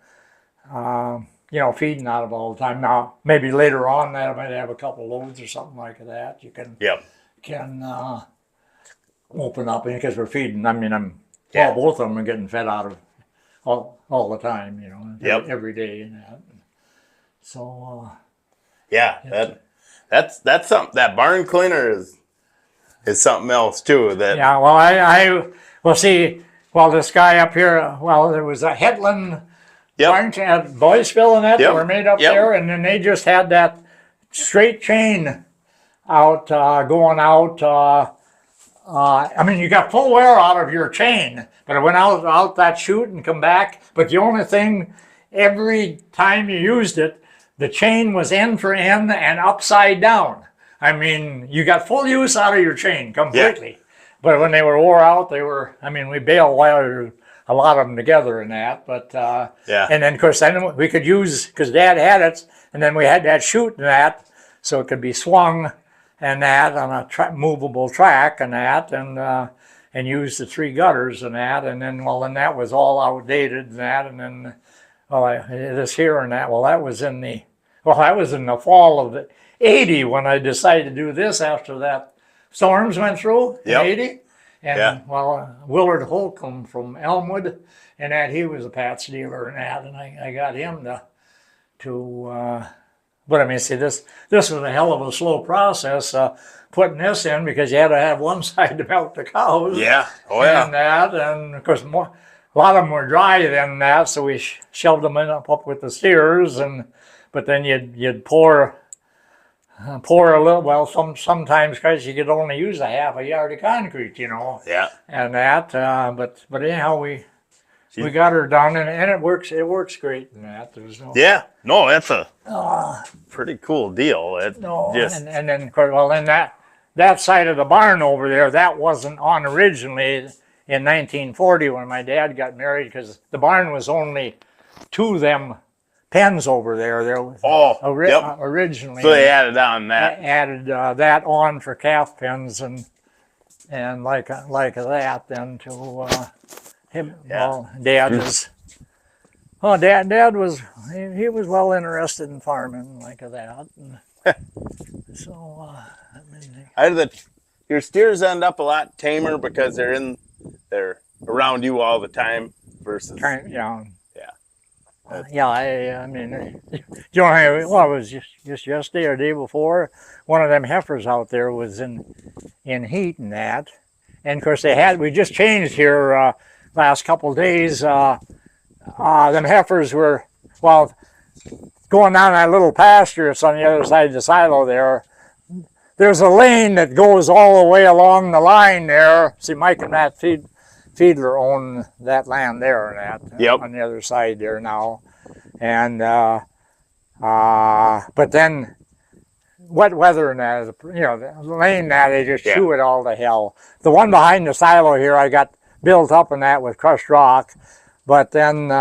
know, feeding out of all the time. Now, maybe later on that I might have a couple loads or something like that. You can open up because we're feeding. I mean, both of them are getting fed out of all the time, you know, every day and that. So, That's something. That barn cleaner is something else too. Yeah, well, this guy up here, well, there was a Hetland barn at Boyceville and that were made up there, and then they just had that straight chain out, going out. I mean, you got full wear out of your chain, but it went out that chute and come back. But the only thing, every time you used it, the chain was end for end and upside down. I mean, you got full use out of your chain completely. Yeah. But when they were wore out, we baled a lot of them together in that. But, and then, of course, then we could use, because Dad had it, and then we had that chute and that, so it could be swung and that on a movable track and that, and use the 3 gutters and that. And then, then that was all outdated and that, and then, this here and that. That was in the fall of '80 when I decided to do this after that storms went through in '80. And Willard Holcomb from Elmwood, and that he was a Pat's dealer and that, and I got him to but I mean, see, this was a hell of a slow process putting this in, because you had to have one side to milk the cows. Yeah, and that, and of course a lot of them were dry then that, so we shoved them up with the steers, but then you'd pour a little. Well, sometimes because you could only use a half a yard of concrete, you know. Yeah. And that, but anyhow, we we got her done, and it works. It works great in that. There's no. Yeah. No, that's a pretty cool deal. It No, just, and then of course, well, then that side of the barn over there, that wasn't on originally in 1940 when my dad got married, because the barn was only 2 of them pens over there. There was originally. So they added on that. Added that on for calf pens and like that then to him. Yeah. Well, Dad was. Oh, Dad was. He was well interested in farming like that. And so I mean, Your steers end up a lot tamer because they're around you all the time versus. yeah. Yeah. I mean, you know, well, it was just yesterday or the day before, one of them heifers out there was in heat and that, and of course we just changed here last couple of days. Them heifers were, well, going down that little pasture. It's on the other side of the silo there. There's a lane that goes all the way along the line there. See, Mike and Matt Fiedler own that land there and that. Yep. On the other side there now. And, but then wet weather and that, you know, the lane that, they just chew it all to hell. The one behind the silo here, I got built up in that with crushed rock. But then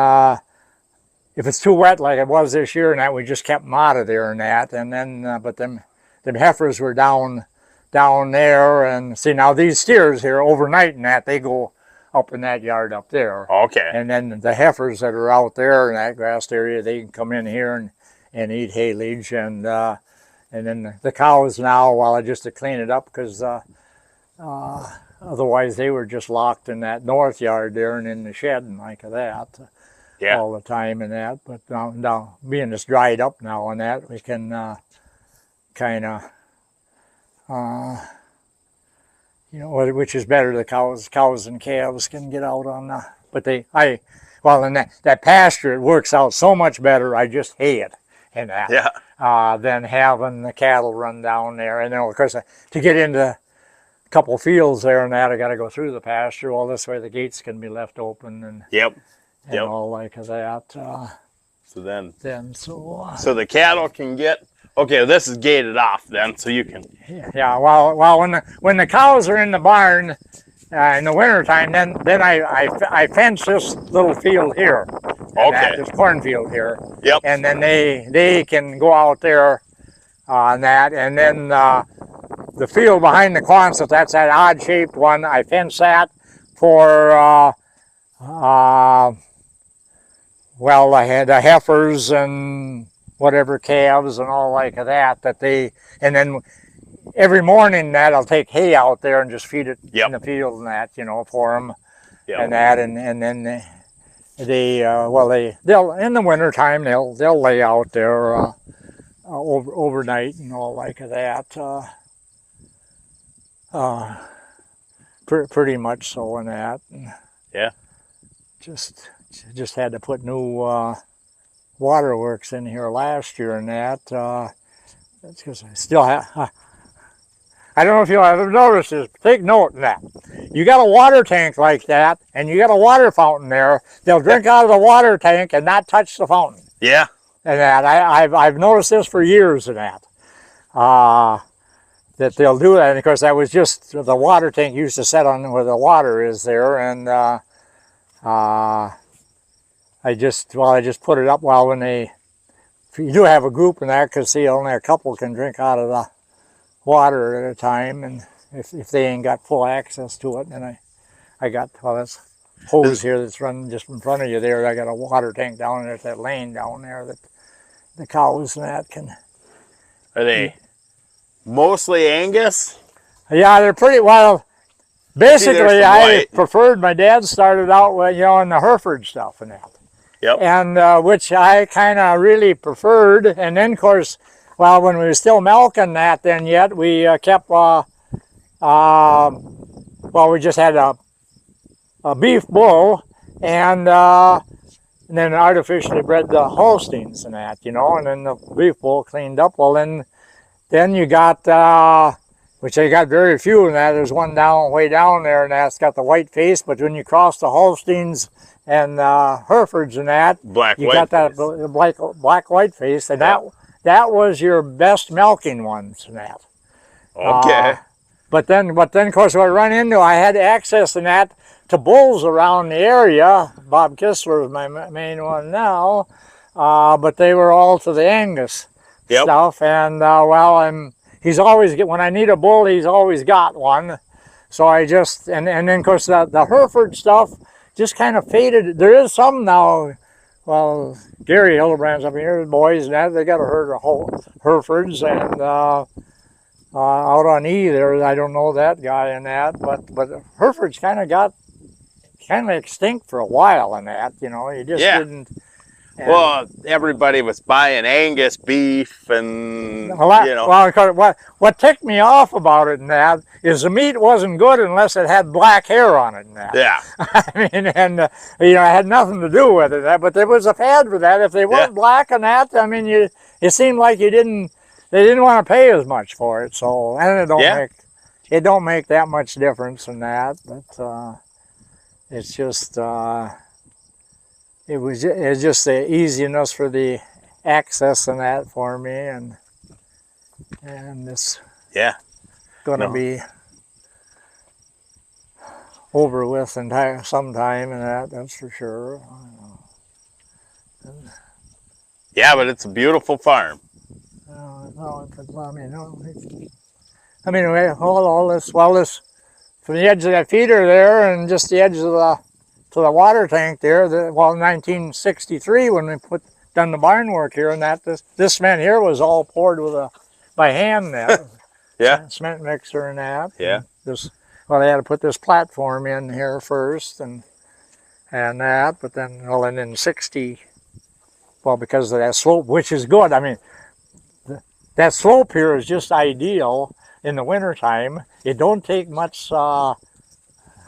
if it's too wet like it was this year and that, we just kept them out of there and that. And then, but them heifers were down there. And see, now these steers here overnight and that, they go up in that yard up there. Okay. And then the heifers that are out there in that grassed area, they can come in here and eat haylage. And then the cows now, well, I just to clean it up because otherwise they were just locked in that north yard there and in the shed and like that all the time and that. But now being it's dried up now and that, we can kind of, you know, which is better, the cows and calves can get out on the, but well, in that pasture, it works out so much better. I just hate it in that. Yeah. Than having the cattle run down there. And then, of course, to get into couple fields there and that, I got to go through the pasture. Well, this way the gates can be left open and all like that. So so the cattle can get. Okay, this is gated off then, so you can. Yeah. Well, when the cows are in the barn in the wintertime, then I fence this little field here. Okay. This cornfield here. Yep. And then they can go out there on that, and then. The field behind the Quonset, that's that odd-shaped one. I fence that for, well, I had the heifers and whatever calves and all like that and then every morning that I'll take hay out there and just feed it in the field and that, you know, for them and that, and then they'll in the wintertime they'll lay out there overnight and all like that. Pretty much so in that. Yeah. Just had to put new waterworks in here last year and that. That's because I still have. I don't know if you'll ever notice this. Take note of that. You got a water tank like that, and you got a water fountain there. They'll drink out of the water tank and not touch the fountain. Yeah. And that I've noticed this for years and that. That they'll do that, and of course that was just the water tank used to set on where the water is there, and I just put it up. Well, if you do have a group in that, because see, only a couple can drink out of the water at a time, and if they ain't got full access to it, then I got, well, this hose here that's running just in front of you there. I got a water tank down there at that lane down there that the cows and that can. Are they mostly Angus? Yeah, they're pretty well. Basically, I preferred. My dad started out with, you know, in the Hereford stuff and that. Yep. And which I kind of really preferred. And then, of course, well, when we were still milking that, then yet we kept. Well, we just had a beef bull, and then artificially bred the Holsteins and that, you know, and then the beef bull cleaned up. Well, then you got which they got very few in that. There's one way down there, and that's got the white face. But when you cross the Holsteins and Herefords and that, you got that black white face, and that was your best milking ones and that. Okay. But then, of course, what I run into, I had access in that to bulls around the area. Bob Kistler is my main one now, but they were all to the Angus stuff. And he's always when I need a bull, he's always got one. So I just and then of course the Hereford stuff just kind of faded. There is some now. Well, Gary Hildebrand's up here, the boys and that, they got a herd of Herefords, and out on E there, I don't know that guy and that, but Herefords kind of extinct for a while in that, you know, you just didn't. Well, everybody was buying Angus beef and, you know. Well, what ticked me off about it and that is the meat wasn't good unless it had black hair on it and that. Yeah. I mean, and, you know, it had nothing to do with it, but there was a fad for that. If they weren't black and that, I mean, it seemed like they didn't want to pay as much for it. So, and it don't make that much difference in that, but it's just, it's just the easiness for the access and that for me, and it's going to be over with sometime, and that's for sure. Yeah, but it's a beautiful farm. All this from the edge of that feeder there, and just the edge of the water tank there. 1963 when we done the barn work here, and this cement here was all poured by hand that cement mixer and that. Yeah. And they had to put this platform in here first and that, but then and in 60, because of that slope, which is good. I mean, that slope here is just ideal in the wintertime. It don't take much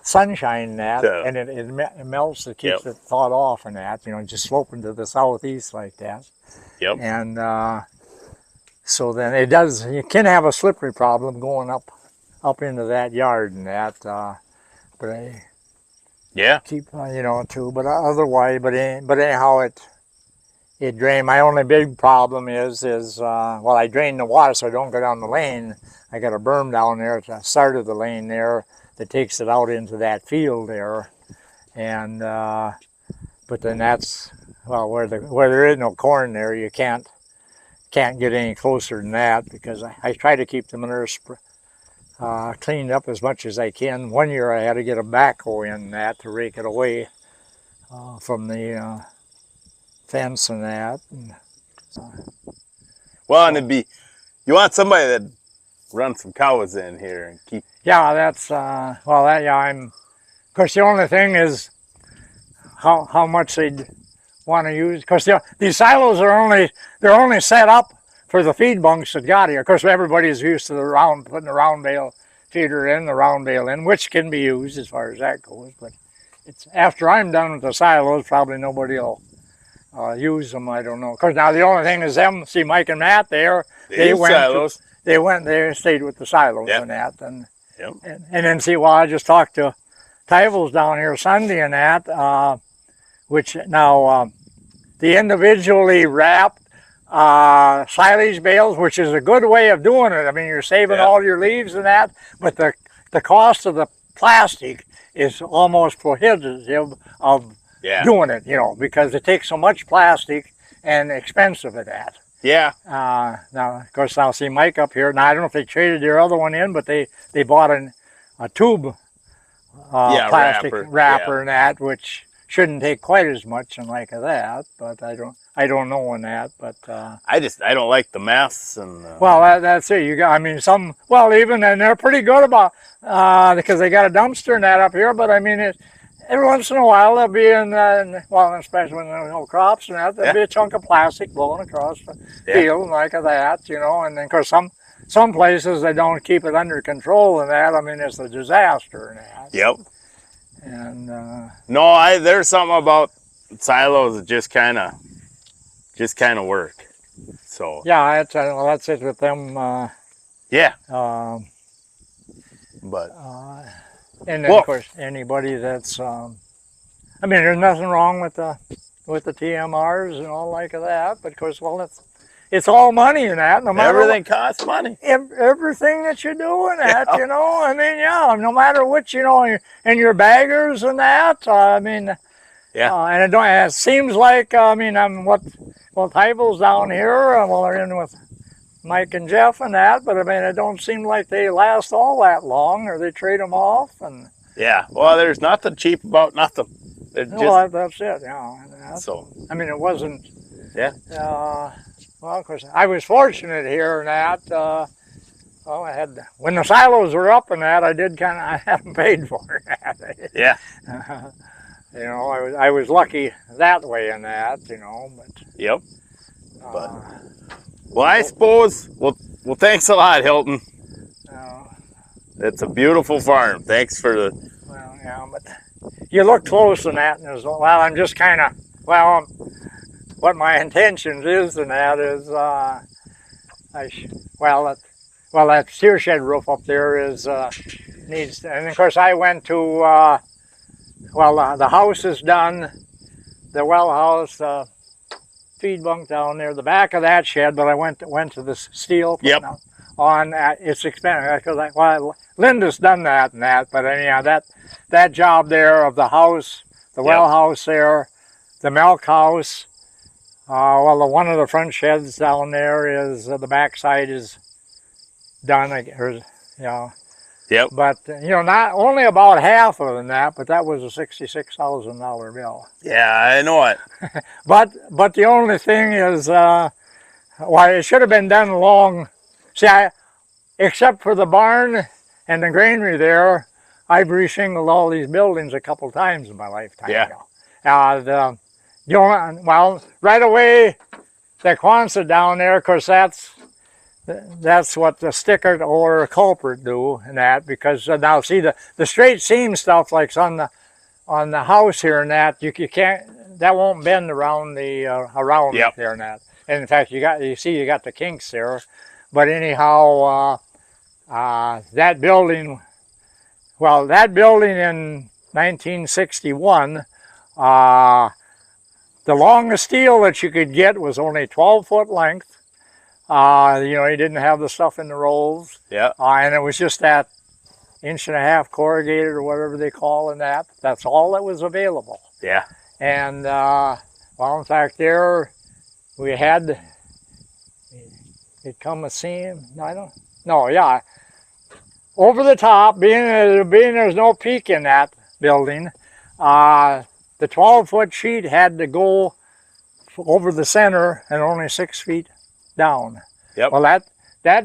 sunshine in that, and it melts, it keeps it thawed off and that, you know, just sloping to the southeast like that. Yep. And so then you can have a slippery problem going up into that yard and that, but I keep, you know, too, but otherwise, but anyhow, it drained. My only big problem is I drain the water so I don't go down the lane. I got a berm down there at the start of the lane there that takes it out into that field there, and but then that's where there is no corn there, you can't get any closer than that, because I try to keep the manure cleaned up as much as I can. One year I had to get a backhoe in that to rake it away from the fence and that. And so. Well, and you want somebody that runs some cows in here and keep. Yeah, that's of course the only thing is how much they'd want to use, because these silos are only set up for the feed bunks that got here. Of course, everybody's used to putting the round bale feeder in, the round bale in, which can be used as far as that goes. But it's after I'm done with the silos, probably nobody will use them. I don't know. Of course, now the only thing is see Mike and Matt there. They stayed with the silos and that, and then I just talked to Tyvels down here Sunday and that, which now the individually wrapped silage bales, which is a good way of doing it. I mean, you're saving all your leaves and that, but the cost of the plastic is almost prohibitive of doing it, you know, because it takes so much plastic and expensive at that. Yeah. Now, of course, I'll see Mike up here. Now, I don't know if they traded their other one in, but they bought a tube plastic wrapper and that, which shouldn't take quite as much and like that. But I don't know on that. But I don't like the mess and. Well, that's it. You got. I mean, and they're pretty good about because they got a dumpster and that up here. But I mean, every once in a while there'll be especially when there's no crops and that, there'll be a chunk of plastic blowing across the field and like that, you know. And then of course some places they don't keep it under control and that. I mean, it's a disaster and that. Yep. And there's something about silos that just kind of work. So yeah, that's it with them. But And then, of course, anybody that's, I mean, there's nothing wrong with the TMRs and all like that, but of course, well, it's all money in that, no matter everything costs money. everything that you do in that, you know, I mean, yeah, no matter what, you know, and your baggers and that, I mean, and it seems like, I mean, Tyble's down here, well, they're in with Mike and Jeff and that, but I mean, it don't seem like they last all that long, or they trade them off, and yeah, well, there's nothing cheap about nothing. Well, that's it, yeah. So I mean, it wasn't. Yeah. Well, of course, I was fortunate here in that. Well, I had when the silos were up and that, I had them paid for that. Yeah. You know, I was lucky that way in that. You know, but. Yep. But. Well, I suppose. Well, thanks a lot, Hilton. It's a beautiful farm. Thanks for the. Well, yeah, but you look close in that, and well, I'm just kind of what my intentions is in that is that steer shed roof up there is needs, and of course I went to the house is done, the well house, feed bunk down there, the back of that shed, but I went to the steel. Yep. On it's expensive because Linda's done that and that, but anyhow that job there of the house, the well house there, the milk house. One of the front sheds down there is the back side is done. Yep. But not only about half of that, but that was a $66,000 bill. Yeah, I know it. But the only thing is, it should have been done long. See, except for the barn and the granary there, I've reshingled all these buildings a couple times in my lifetime. Yeah. Right away, the Quonset down there, of course, that's what the sticker or culprit do, and that because now see the straight seam stuff like on the house here and that you can't, that won't bend around the around there and that. And in fact, you got the kinks there. But anyhow, that building in 1961, the longest steel that you could get was only 12-foot length. You didn't have the stuff in the rolls. Yeah. And it was just that 1.5 inch corrugated or whatever they call in that. That's all that was available. Yeah. And in fact, there we had. It come a seam. Over the top, being there's no peak in that building, the 12-foot sheet had to go over the center and only 6 feet down. Yep. Well, that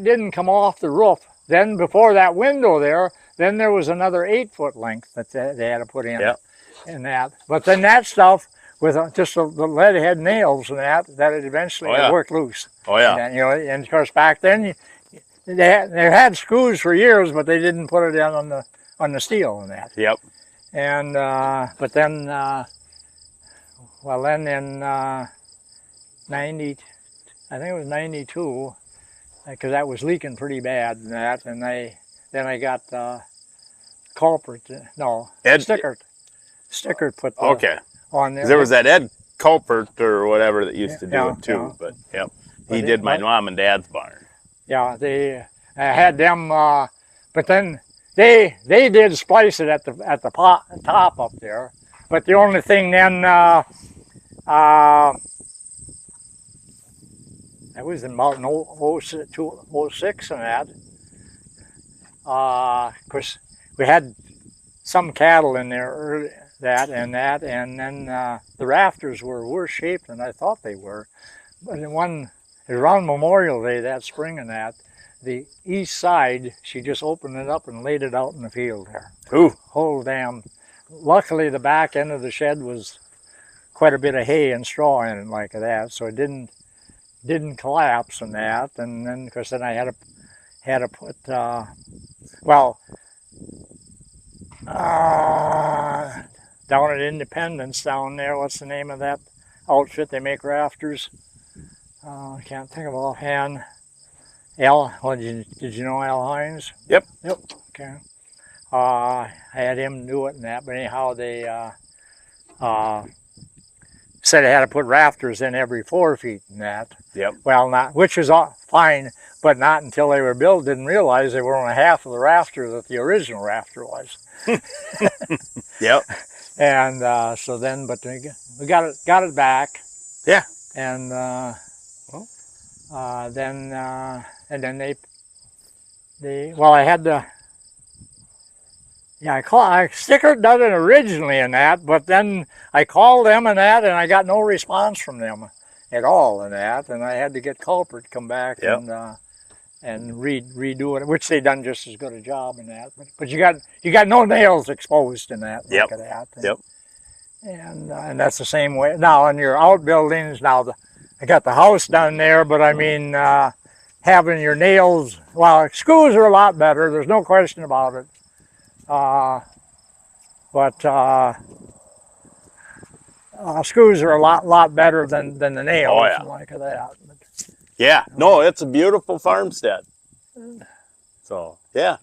didn't come off the roof. Then before that window there, then there was another 8-foot length that they had to put in. Yep. In that. But then that stuff with just the lead head nails and that it eventually worked loose. Oh yeah. And of course back then they had screws for years, but they didn't put it in on the steel and that. Yep. And but then then in 90, I think it was 92, because that was leaking pretty bad and that, and then I got culprit, sticker put on there. There was that Ed Culpert or whatever that used to do it too, but he did my mom and dad's barn. Yeah, they had them, but then they did splice it at the top up there. But the only thing then, that was in about 06 and that. Of course, we had some cattle in there early, and then the rafters were worse shaped than I thought they were. But around Memorial Day that spring and that, the east side, she just opened it up and laid it out in the field there. Ooh. Whole damn. Luckily, the back end of the shed was quite a bit of hay and straw in it like that, so it didn't collapse in that. And then, of course, then I had to put down at Independence down there. What's the name of that outfit? They make rafters. I can't think of offhand. Did you know Al Hines? Yep. Yep. Okay. I had him do it and that, but anyhow, they said I had to put rafters in every 4 feet and that. Yep. Well, not, which was fine, but not until they were built. Didn't realize they were only half of the rafter that the original rafter was. Yep. And so then, but we got it back. Yeah. And then they well, I had to. Yeah, I stickered done it originally in that, but then I called them and that, and I got no response from them at all in that, and I had to get culprit to come back Yep. and redo it, which they done just as good a job in that. But you got no nails exposed in that. Yep. Like that. And, Yep. And that's the same way now in your outbuildings. Now I got the house down there, but I mean having your nails. Well, screws are a lot better. There's no question about it. Screws are a lot better than the nails. Oh, yeah. Like that. Yeah. No, it's a beautiful farmstead. So, yeah.